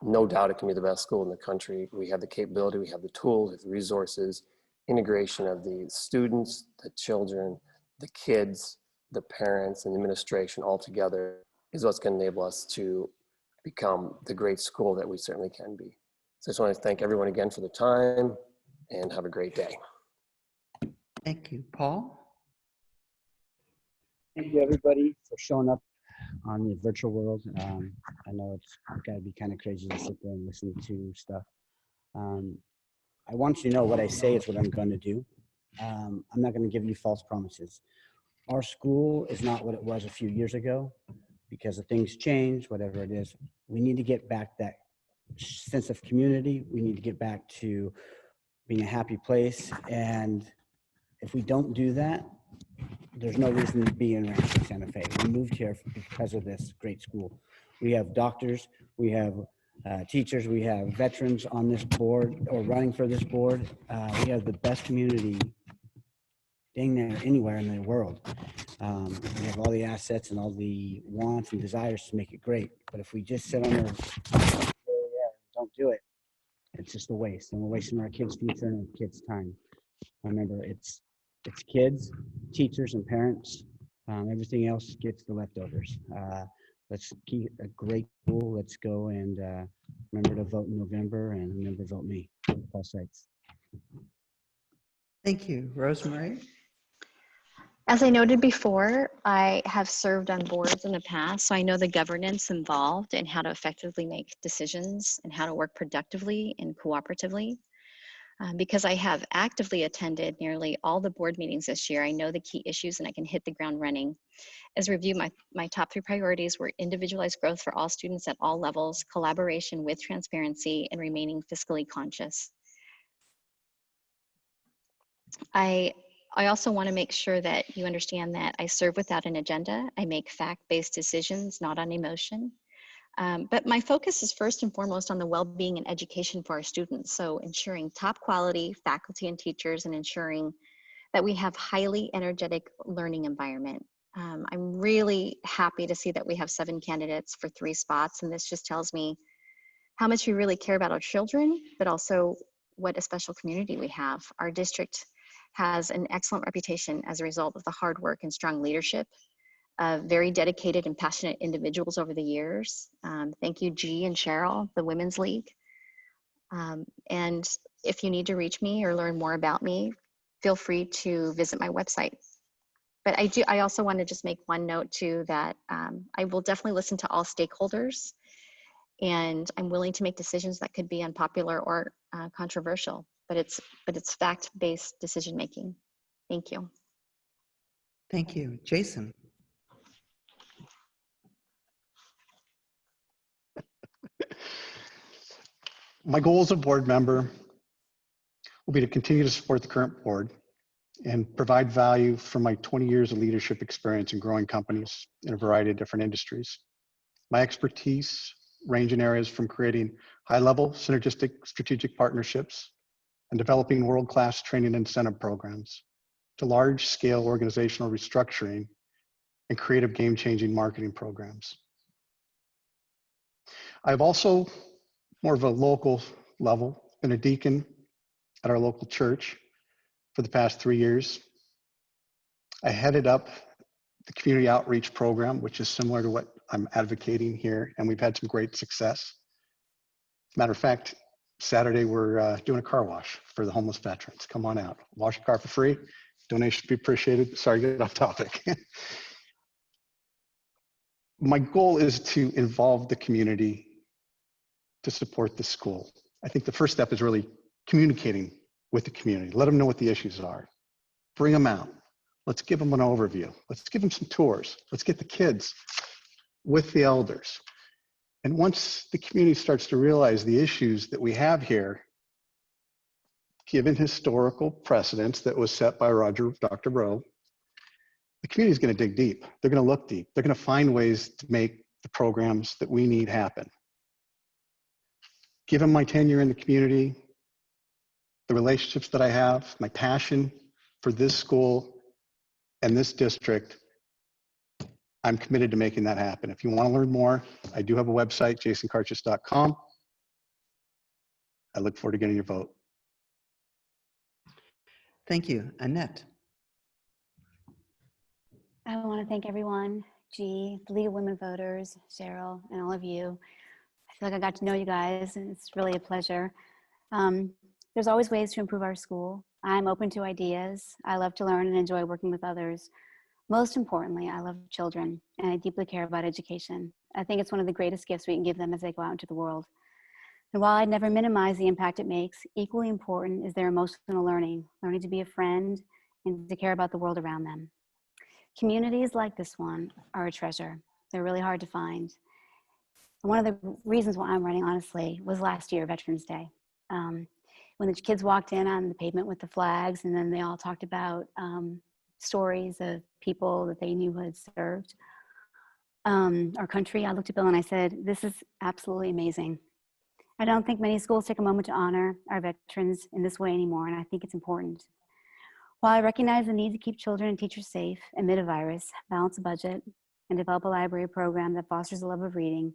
No doubt it can be the best school in the country. We have the capability, we have the tools, we have the resources, integration of the students, the children, the kids, the parents, and the administration all together is what's going to enable us to become the great school that we certainly can be. So I just want to thank everyone again for the time, and have a great day. Thank you. Paul? Thank you, everybody, for showing up on the virtual world. I know it's got to be kind of crazy to sit there and listen to stuff. I want you to know what I say is what I'm going to do. I'm not going to give you false promises. Our school is not what it was a few years ago because of things change, whatever it is. We need to get back that sense of community. We need to get back to being a happy place. And if we don't do that, there's no reason to be in Rancho Santa Fe. We moved here because of this great school. We have doctors, we have teachers, we have veterans on this board or running for this board. We have the best community dang near anywhere in the world. We have all the assets and all the wants and desires to make it great. But if we just sit on our don't do it, it's just a waste. And we're wasting our kids' future and our kids' time. Remember, it's kids, teachers, and parents. Everything else gets the leftovers. Let's keep a great school. Let's go and remember to vote in November, and remember to vote me. Paul Seitz. Thank you. Rosemary? As I noted before, I have served on boards in the past, so I know the governance involved and how to effectively make decisions and how to work productively and cooperatively. Because I have actively attended nearly all the board meetings this year, I know the key issues and I can hit the ground running. As review, my top 3 priorities were individualized growth for all students at all levels, collaboration with transparency, and remaining fiscally conscious. I also want to make sure that you understand that I serve without an agenda. I make fact-based decisions, not on emotion. But my focus is first and foremost on the well-being and education for our students. So ensuring top quality faculty and teachers and ensuring that we have highly energetic learning environment. I'm really happy to see that we have 7 candidates for 3 spots. And this just tells me how much we really care about our children, but also what a special community we have. Our district has an excellent reputation as a result of the hard work and strong leadership of very dedicated and passionate individuals over the years. Thank you, G and Cheryl, the Women's League. And if you need to reach me or learn more about me, feel free to visit my website. But I also want to just make one note too, that I will definitely listen to all stakeholders, and I'm willing to make decisions that could be unpopular or controversial, but it's fact-based decision making. Thank you. Thank you. Jason. My goal as a board member will be to continue to support the current board and provide value from my 20 years of leadership experience in growing companies in a variety of different industries. My expertise range in areas from creating high-level synergistic strategic partnerships and developing world-class training incentive programs to large-scale organizational restructuring and creative game-changing marketing programs. I've also, more of a local level, been a deacon at our local church for the past 3 years. I headed up the community outreach program, which is similar to what I'm advocating here, and we've had some great success. Matter of fact, Saturday we're doing a car wash for the homeless veterans. Come on out, wash your car for free. Donations be appreciated. Sorry to get off topic. My goal is to involve the community to support the school. I think the first step is really communicating with the community. Let them know what the issues are. Bring them out. Let's give them an overview. Let's give them some tours. Let's get the kids with the elders. And once the community starts to realize the issues that we have here, given historical precedents that was set by Dr. Rowe, the community is going to dig deep. They're going to look deep. They're going to find ways to make the programs that we need happen. Given my tenure in the community, the relationships that I have, my passion for this school and this district, I'm committed to making that happen. If you want to learn more, I do have a website, jasonkarchis.com. I look forward to getting your vote. Thank you. Annette. I want to thank everyone, G, the League of Women Voters, Cheryl, and all of you. I feel like I got to know you guys, and it's really a pleasure. There's always ways to improve our school. I'm open to ideas. I love to learn and enjoy working with others. Most importantly, I love children, and I deeply care about education. I think it's one of the greatest gifts we can give them as they go out into the world. And while I'd never minimize the impact it makes, equally important is their emotional learning to be a friend and to care about the world around them. Communities like this one are a treasure. They're really hard to find. And one of the reasons why I'm running, honestly, was last year, Veterans Day. When the kids walked in on the pavement with the flags, and then they all talked about stories of people that they knew had served our country, I looked at Bill and I said, this is absolutely amazing. I don't think many schools take a moment to honor our veterans in this way anymore, and I think it's important. While I recognize the need to keep children and teachers safe amid a virus, balance a budget, and develop a library program that fosters a love of reading,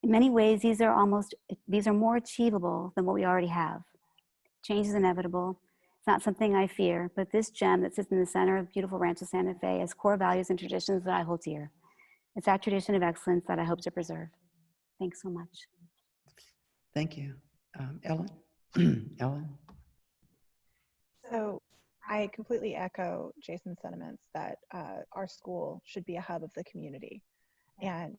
in many ways, these are more achievable than what we already have. Change is inevitable. It's not something I fear, but this gem that sits in the center of beautiful Rancho Santa Fe has core values and traditions that I hold dear. It's that tradition of excellence that I hope to preserve. Thanks so much. Thank you. Ellen? Ellen? So I completely echo Jason's sentiments that our school should be a hub of the community, and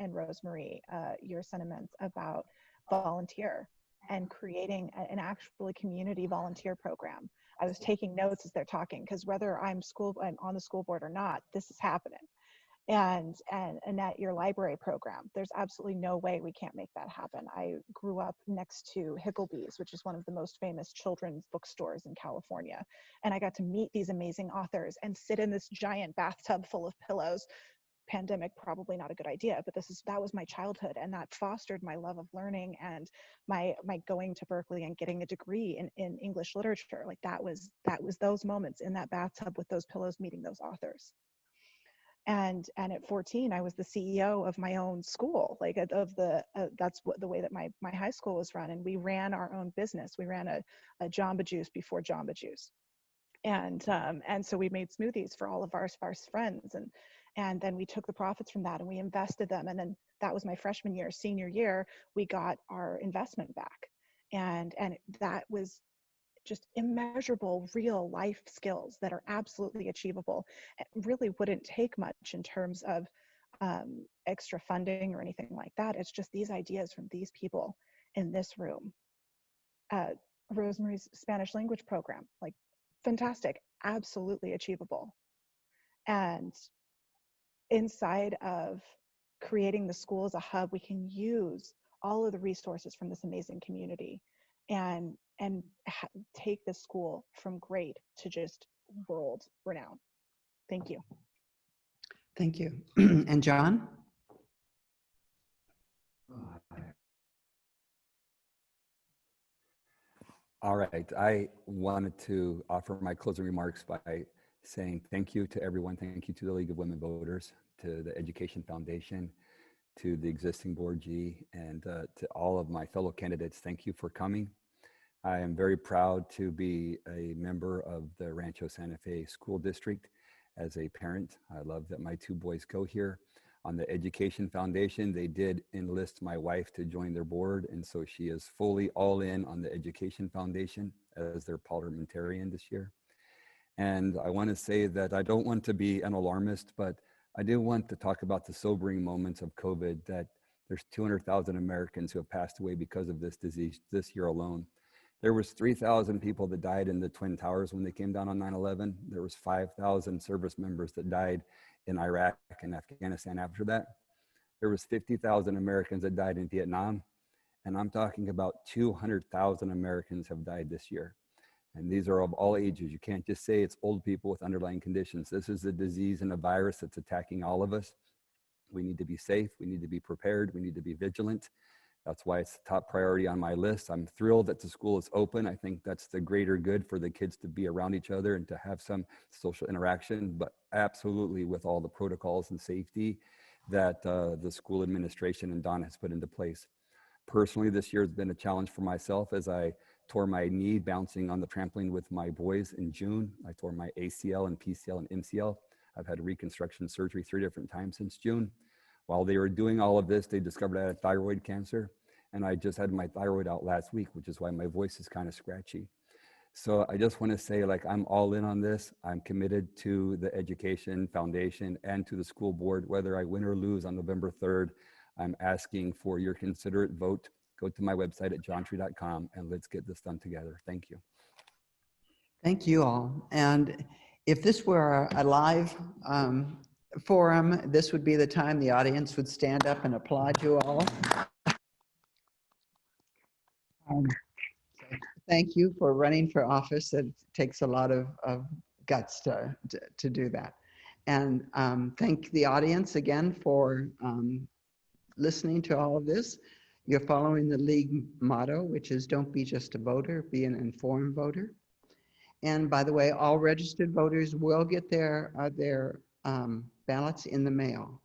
Rosemarie, your sentiments about volunteer and creating an actually community volunteer program. I was taking notes as they're talking, because whether I'm on the school board or not, this is happening. And Annette, your library program, there's absolutely no way we can't make that happen. I grew up next to Hicklebee's, which is one of the most famous children's bookstores in California. And I got to meet these amazing authors and sit in this giant bathtub full of pillows. Pandemic, probably not a good idea, but that was my childhood, and that fostered my love of learning and my going to Berkeley and getting a degree in English literature. Like that was those moments in that bathtub with those pillows, meeting those authors. And at 14, I was the CEO of my own school, like that's what the way that my high school was run. And we ran our own business. We ran a Jamba Juice before Jamba Juice. And so we made smoothies for all of our sparse friends. And then we took the profits from that and we invested them. And then that was my freshman year. Senior year, we got our investment back. And that was just immeasurable real life skills that are absolutely achievable. It really wouldn't take much in terms of extra funding or anything like that. It's just these ideas from these people in this room. Rosemary's Spanish language program, like fantastic, absolutely achievable. And inside of creating the school as a hub, we can use all of the resources from this amazing community and take this school from great to just world renowned. Thank you. Thank you. And John? All right, I wanted to offer my closing remarks by saying thank you to everyone. Thank you to the League of Women Voters, to the Education Foundation, to the existing board G, and to all of my fellow candidates. Thank you for coming. I am very proud to be a member of the Rancho Santa Fe School District. As a parent, I love that my two boys go here. On the Education Foundation, they did enlist my wife to join their board, and so she is fully all in on the Education Foundation as their parliamentarian this year. And I want to say that I don't want to be an alarmist, but I do want to talk about the sobering moments of COVID, that there's 200,000 Americans who have passed away because of this disease this year alone. There was 3,000 people that died in the Twin Towers when they came down on 9/11. There was 5,000 service members that died in Iraq and Afghanistan after that. There was 50,000 Americans that died in Vietnam. And I'm talking about 200,000 Americans have died this year. And these are of all ages. You can't just say it's old people with underlying conditions. This is a disease and a virus that's attacking all of us. We need to be safe. We need to be prepared. We need to be vigilant. That's why it's the top priority on my list. I'm thrilled that the school is open. I think that's the greater good for the kids to be around each other and to have some social interaction, but absolutely with all the protocols and safety that the school administration and Don has put into place. Personally, this year has been a challenge for myself as I tore my knee bouncing on the trampoline with my boys in June. I tore my ACL and PCL and MCL. I've had reconstruction surgery 3 different times since June. While they were doing all of this, they discovered I had thyroid cancer, and I just had my thyroid out last week, which is why my voice is kind of scratchy. So I just want to say, like, I'm all in on this. I'm committed to the Education Foundation and to the school board, whether I win or lose on November 3rd. I'm asking for your considerate vote. Go to my website at johntree.com and let's get this done together. Thank you. Thank you all. And if this were a live forum, this would be the time the audience would stand up and applaud you all. Thank you for running for office. It takes a lot of guts to do that. And thank the audience again for listening to all of this. You're following the League motto, which is don't be just a voter, be an informed voter. And by the way, all registered voters will get their ballots in the mail.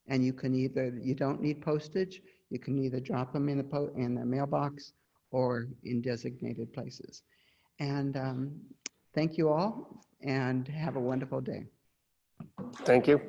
And you can you don't need postage, you can either drop them in the mailbox or in designated places. And thank you all and have a wonderful day. Thank you.